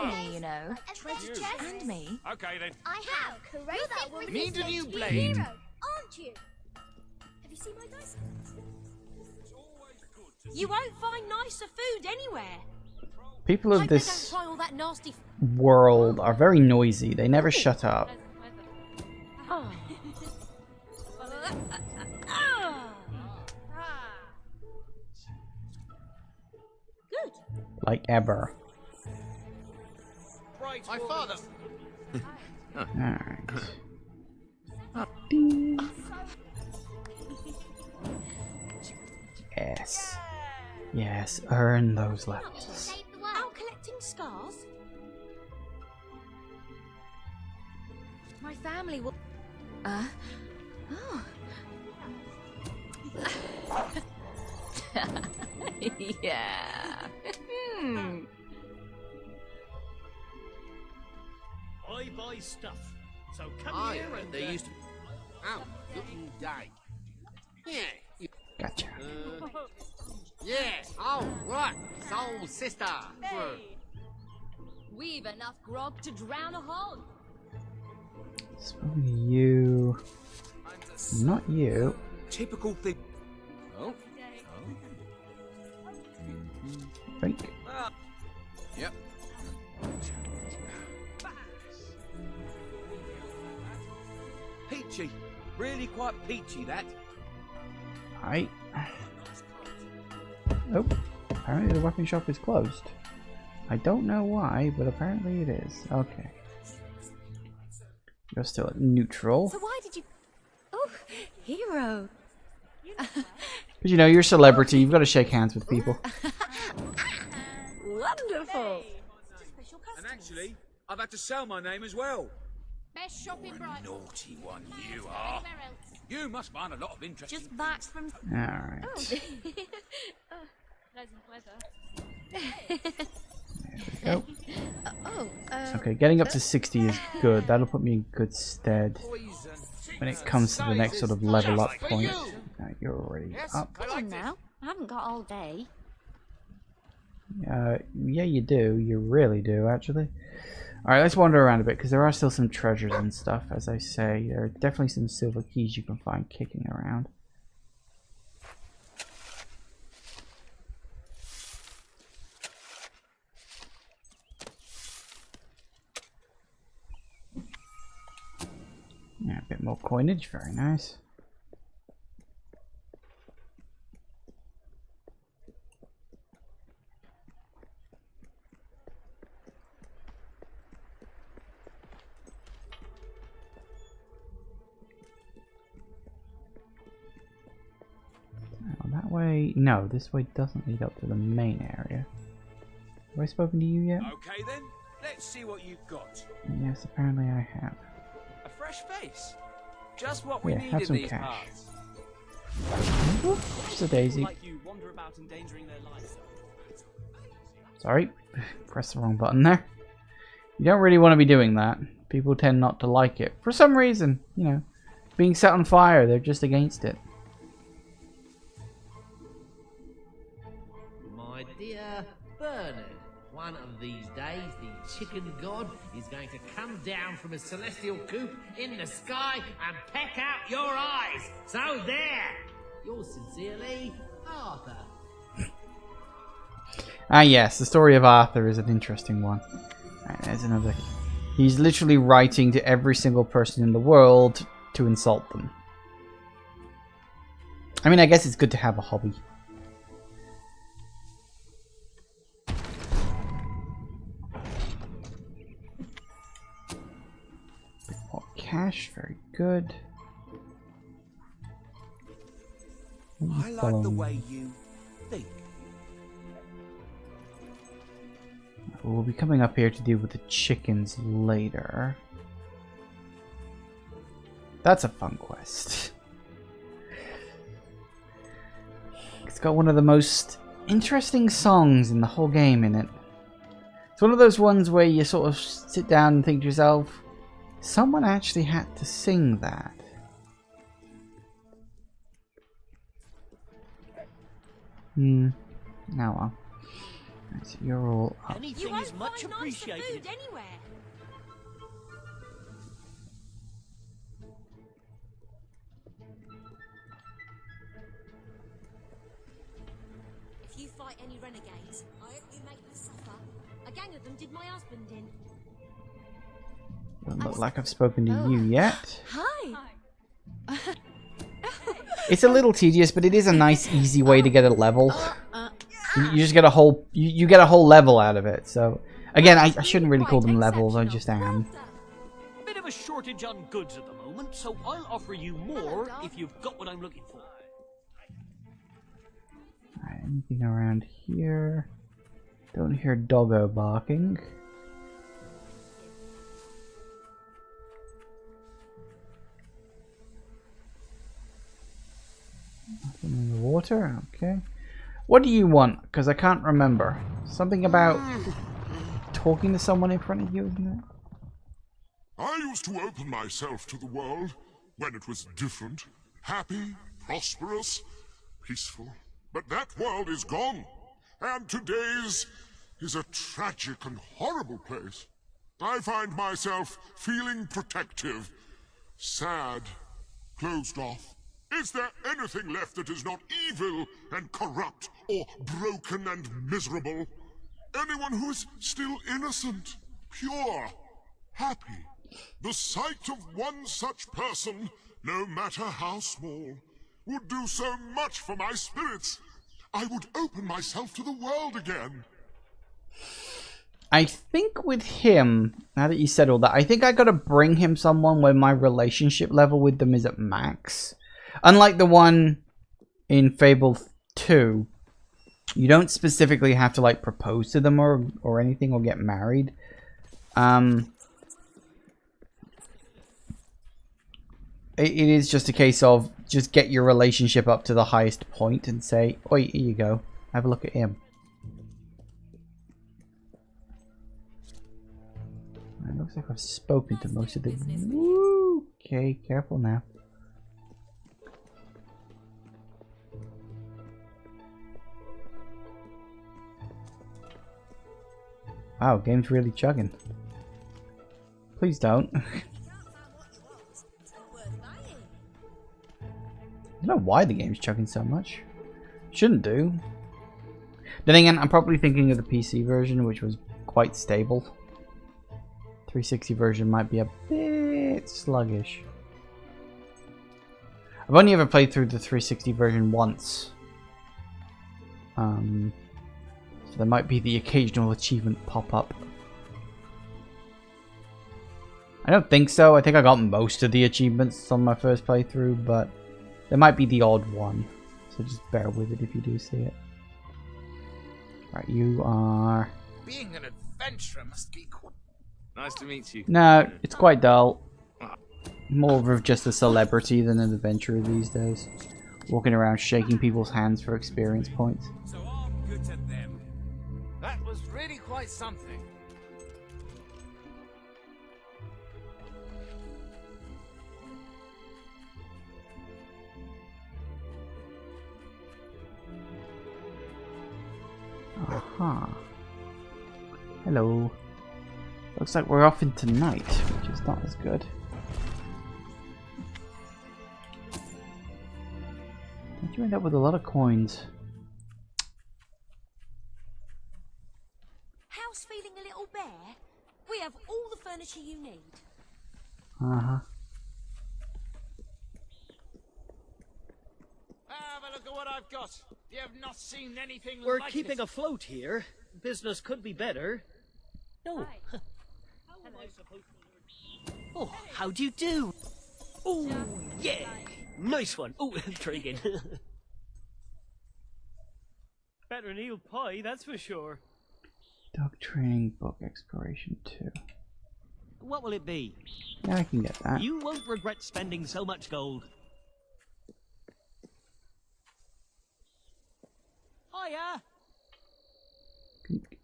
Me, you know. Treasure chest. And me. Okay then. I have. Correct. Need a new blade. Hero, aren't you? Have you seen my dice? You won't find nicer food anywhere. People of Don't this try all that nasty. world are very noisy. They never shut up. Oh. Good. Like ever. My father. Alright. Yes. Yes, earn those levels. Out collecting scars? My family will. Oh. Yeah. I buy stuff. So come I here heard and they used to. Oh, looking day. Yeah. Gotcha. Yeah. Oh, right. Soul sister. We've enough grog to drown a hog. Spoken to you. Not you. Typical thing. Oh. Think. Yep. Peachy. Really quite peachy, that. Right. Oh, apparently the weapon shop is closed. I don't know why, but apparently it is. Okay. You're still at neutral. So why did you? Oh, hero. Because you know, you're a celebrity, you've got to shake hands with people. Wonderful. And actually, I've had to sell my name as well. Best shopping bright. Naughty one you are. You must find a lot of interest. Just back from. Alright. Pleasant weather. Go. Oh. Okay, getting up to 60 is good. That'll put me in good stead when it comes to the next sort of level up point. Now you're already up. Come on now. I haven't got all day. Yeah, you do. You really do, actually. Alright, let's wander around a bit, because there are still some treasures and stuff, as I say. There are definitely some silver keys you can find kicking around. Yeah, a bit more coinage, very nice. That way, no, this way doesn't lead up to the main area. Have I spoken to you yet? Okay then, let's see what you've got. Yes, apparently I have. A fresh face. Just what we Yeah, need have in some these cash. parts. Just a daisy. Like you wander about endangering their lives. Sorry, press the wrong button there. You don't really want to be doing that. People tend not to like it. For some reason, you know. Being set on fire, they're just against it. My dear Bernard, one of these days the chicken god is going to come down from a celestial coop in the sky and peck out your eyes. So there! Yours sincerely, Arthur. Ah yes, the story of Arthur is an interesting one. Right, there's another. He's literally writing to every single person in the world to insult them. I mean, I guess it's good to have a hobby. Bit more cash, very good. I like the way you think. We'll be coming up here to deal with the chickens later. That's a fun quest. It's got one of the most interesting songs in the whole game in it. It's one of those ones where you sort of sit down and think to yourself, someone actually had to sing that. Now well. Right, so you're all up. Anything is much appreciated. Food anywhere. If you fight any renegades, I hope you make them suffer. A gang of them did my husband in. Doesn't look like I've spoken to you yet. Hi. It's a little tedious, but it is a nice, easy way to get a level. You just get a whole you get a whole level out of it. So again, I shouldn't really call them levels. I just am. Bit of a shortage on goods at the moment, so I'll offer you more if you've got what I'm looking for. Alright, anything around here? Don't hear doggo barking. Nothing in the water. Okay. What do you want? Because I can't remember. Something about talking to someone in front of you, isn't it? I used to open myself to the world when it was different, happy, prosperous, peaceful. But that world is gone, and today's is a tragic and horrible place. I find myself feeling protective, sad, closed off. Is there anything left that is not evil and corrupt or broken and miserable? Anyone who is still innocent, pure, happy? The sight of one such person, no matter how small, would do so much for my spirits. I would open myself to the world again. I think with him, now that you said all that, I think I gotta bring him someone where my relationship level with them is at max. Unlike the one in Fable 2, you don't specifically have to like propose to them or anything or get married. It is just a case of just get your relationship up to the highest point and say, "Oi, here you go. Have a look at him." It looks like I've spoken to most of them. Woo! Okay, careful now. Wow, game's really chugging. Please don't. I don't know why the game's chugging so much. Shouldn't do. Then again, I'm probably thinking of the PC version, which was quite stable. 360 version might be a bit sluggish. I've only ever played through the 360 version once. So there might be the occasional achievement pop up. I don't think so. I think I got most of the achievements on my first playthrough, but there might be the odd one. So just bear with it if you do see it. Right, you are... Being an adventurer must be cool. Nice to meet you. No, it's quite dull. More of just a celebrity than an adventurer these days. Walking around shaking people's hands for experience points. So I'm good to them. That was really quite something. Aha. Hello. Looks like we're off into night, which is not as good. How'd you end up with a lot of coins? House feeling a little bare? We have all the furniture you need. Uh-huh. Have a look at what I've got. You have not seen anything We're like keeping it. afloat here. Business could be better. Oh. Oh, how do you do? Oh, yeah. Nice one. Oh, intriguing. Better than eel pie, that's for sure. Dog training book exploration 2. What will it be? Yeah, I can get that. You won't regret spending so much gold. Hiya!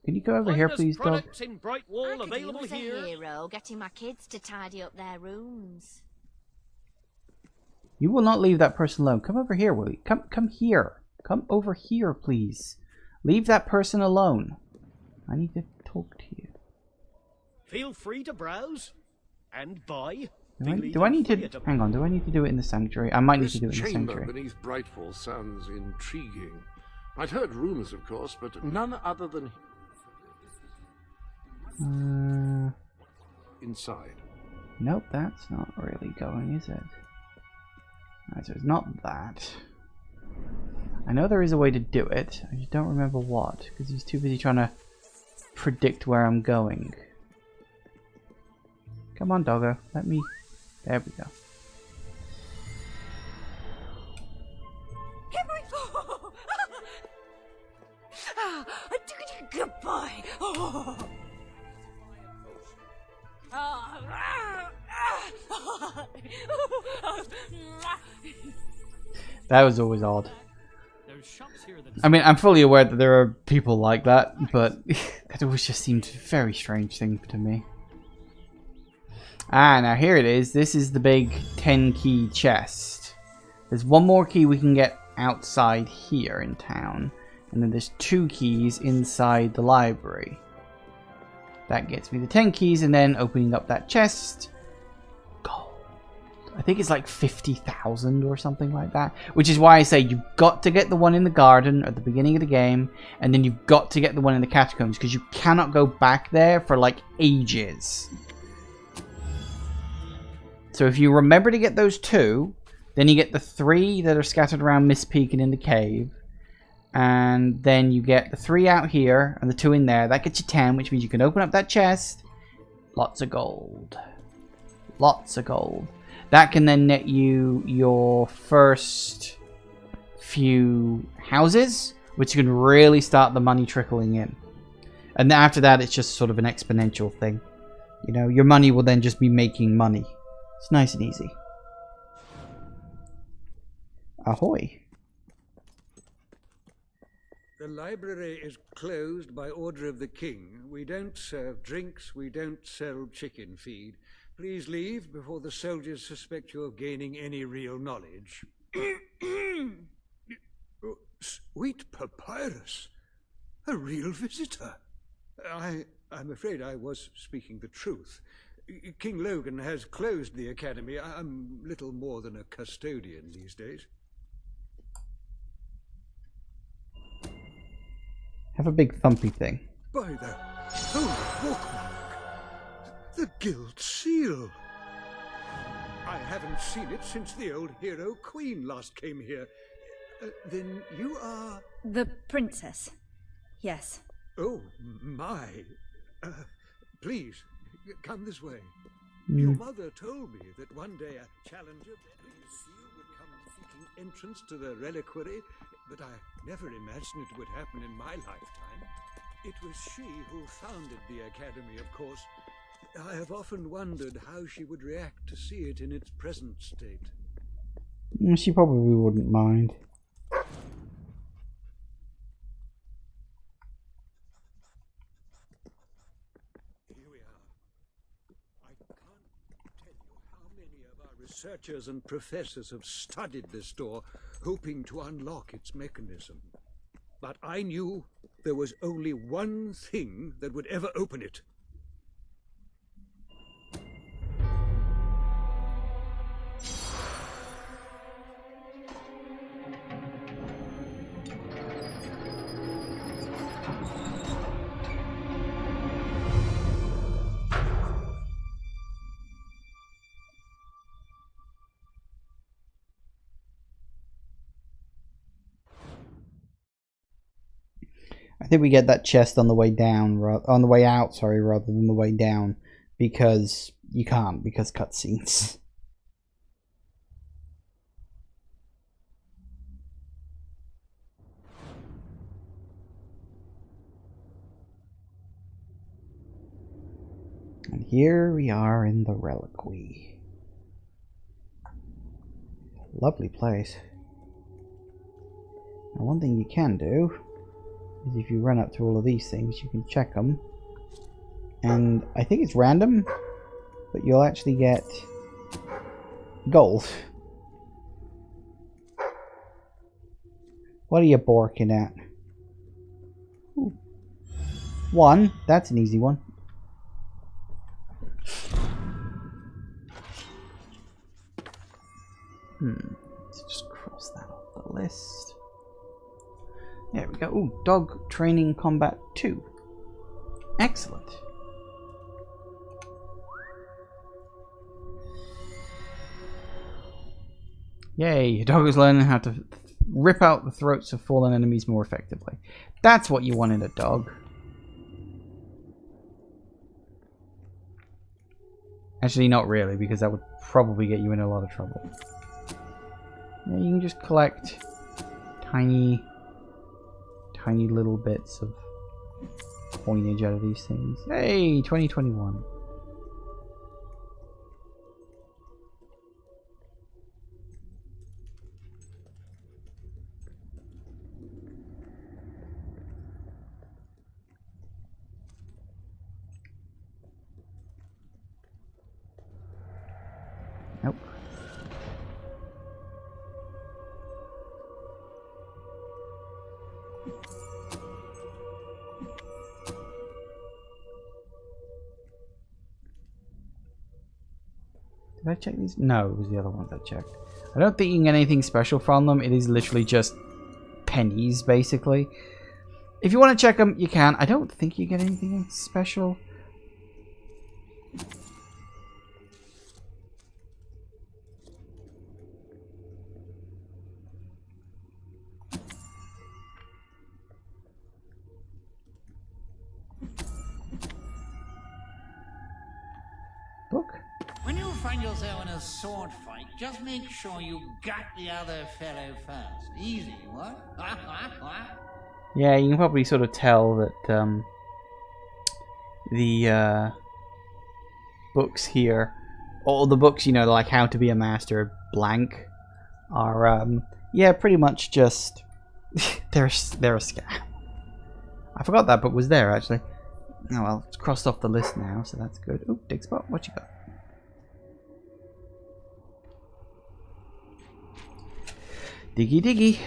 Can you go over here, please, dog? Products in Brightwall I could available use a here. hero getting my kids to tidy up their rooms. You will not leave that person alone. Come over here, Willie. Come here. Come over here, please. Leave that person alone. I need to talk to you. Feel free to browse and buy. Do I need to... Hang on, do I need to do it in the sanctuary? I might need to do it in the This chamber sanctuary. beneath Brightwall sounds intriguing. I'd heard rumors, of course, but none other than... inside. Nope, that's not really going, is it? Alright, so it's not that. I know there is a way to do it. I just don't remember what, because he's too busy trying to predict where I'm going. Come on, doggo. Let me... There we go. Goodbye. That was always odd. I mean, I'm fully aware that there are people like that, but it always just seemed a very strange thing to me. Ah, now here it is. This is the big 10-key chest. There's one more key we can get outside here in town. And then there's 2 keys inside the library. That gets me the 10 keys, and then opening up that chest. Gold. I think it's like 50,000 or something like that. Which is why I say you've got to get the one in the garden at the beginning of the game. And then you've got to get the one in the catacombs, because you cannot go back there for like ages. So if you remember to get those 2, then you get the 3 that are scattered around Miss Peak and in the cave. And then you get the 3 out here and the 2 in there. That gets you 10, which means you can open up that chest. Lots of gold. Lots of gold. That can then net you your first few houses, which can really start the money trickling in. And then after that, it's just sort of an exponential thing. You know, your money will then just be making money. It's nice and easy. Ahoy. The library is closed by order of the king. We don't serve drinks, we don't sell chicken feed. Please leave before the soldiers suspect you of gaining any real knowledge. Oh, sweet papyrus! A real visitor! I'm afraid I was speaking the truth. King Logan has closed the academy. I'm little more than a custodian these days. Have a big thumpy thing. By the holy bookmark! The Guild Seal! I haven't seen it since the old hero Queen last came here. Then you are... The princess. Yes. Oh, my. Please, come this way. Your mother told me that one day a challenger would come seeking entrance to the reliquary, but I never imagined it would happen in my lifetime. It was she who founded the academy, of course. I have often wondered how she would react to see it in its present state. She probably wouldn't mind. Here we are. I can't tell you how many of our researchers and professors have studied this door, hoping to unlock its mechanism. But I knew there was only one thing that would ever open it. I think we get that chest on the way down, on the way out, sorry, rather than the way down, because you can't, because cutscenes. And here we are in the Reliquary. Lovely place. Now, one thing you can do is if you run up to all of these things, you can check them. And I think it's random, but you'll actually get gold. What are you borking at? Ooh. 1. That's an easy one. Let's just cross that off the list. There we go. Ooh, dog training combat 2. Excellent. Yay, your dog is learning how to rip out the throats of fallen enemies more effectively. That's what you want in a dog. Actually, not really, because that would probably get you in a lot of trouble. Yeah, you can just collect tiny little bits of coinage out of these things. Hey, 2021. Nope. Did I check these? No, it was the other ones I checked. I don't think you can get anything special from them. It is literally just pennies, basically. If you want to check them, you can. I don't think you get anything special. Book? When you find yourself in a sword fight, just make sure you gut the other fellow first. Easy, what? Yeah, you can probably sort of tell that the books here, all the books, you know, like How to Be a Master blank, are yeah, pretty much just they're a scam. I forgot that book was there actually. Oh well, it's crossed off the list now, so that's good. Oh, dig spot, what you got? Diggy diggy.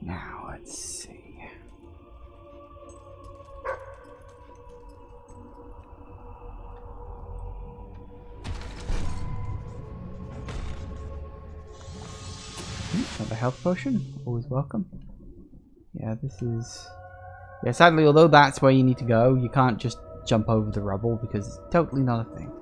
Now, let's see. Another health potion, always welcome. Yeah, this is... Yeah, sadly, although that's where you need to go, you can't just jump over the rubble because it's totally not a thing.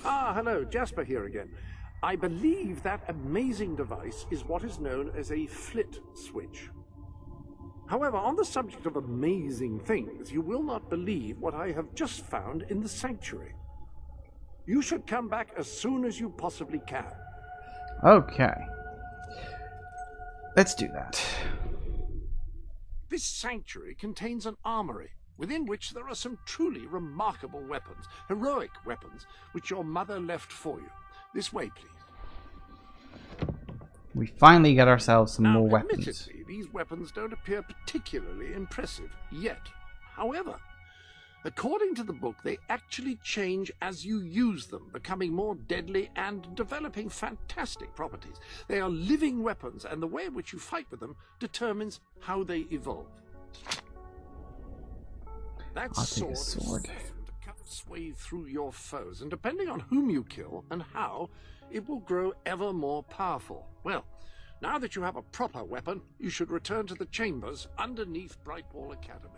Ah, hello, Jasper here again. I believe that amazing device is what is known as a flit switch. However, on the subject of amazing things, you will not believe what I have just found in the sanctuary. You should come back as soon as you possibly can. Okay. Let's do that. This sanctuary contains an armory, within which there are some truly remarkable weapons, heroic weapons, which your mother left for you. This way, please. We finally get ourselves some more weapons. Admittedly, these weapons don't appear particularly impressive yet. However, according to the book, they actually change as you use them, becoming more deadly and developing fantastic properties. They are living weapons, and the way in which you fight with them determines how they evolve. That I'll take a sword sword. is to cut its way through your foes, and depending on whom you kill and how, it will grow ever more powerful. Well, now that you have a proper weapon, you should return to the chambers underneath Brightwall Academy.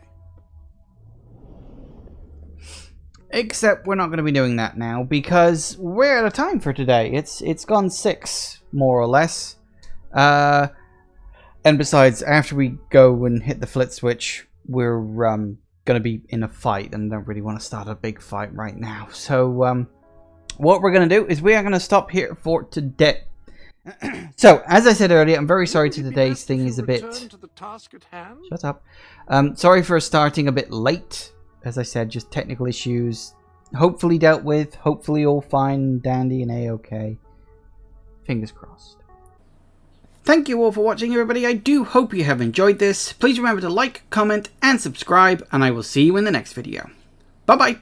Except we're not going to be doing that now because we're out of time for today. It's gone 6, more or less. And besides, after we go and hit the flit switch, we're going to be in a fight, and I don't really want to start a big fight right now. So what we're going to do is we are going to stop here for today. So, as I said earlier, I'm very sorry today's thing is a bit... Shut up. Sorry for starting a bit late. As I said, just technical issues. Hopefully dealt with. Hopefully all fine, dandy, and a-okay. Fingers crossed. Thank you all for watching, everybody. I do hope you have enjoyed this. Please remember to like, comment, and subscribe, and I will see you in the next video. Bye-bye.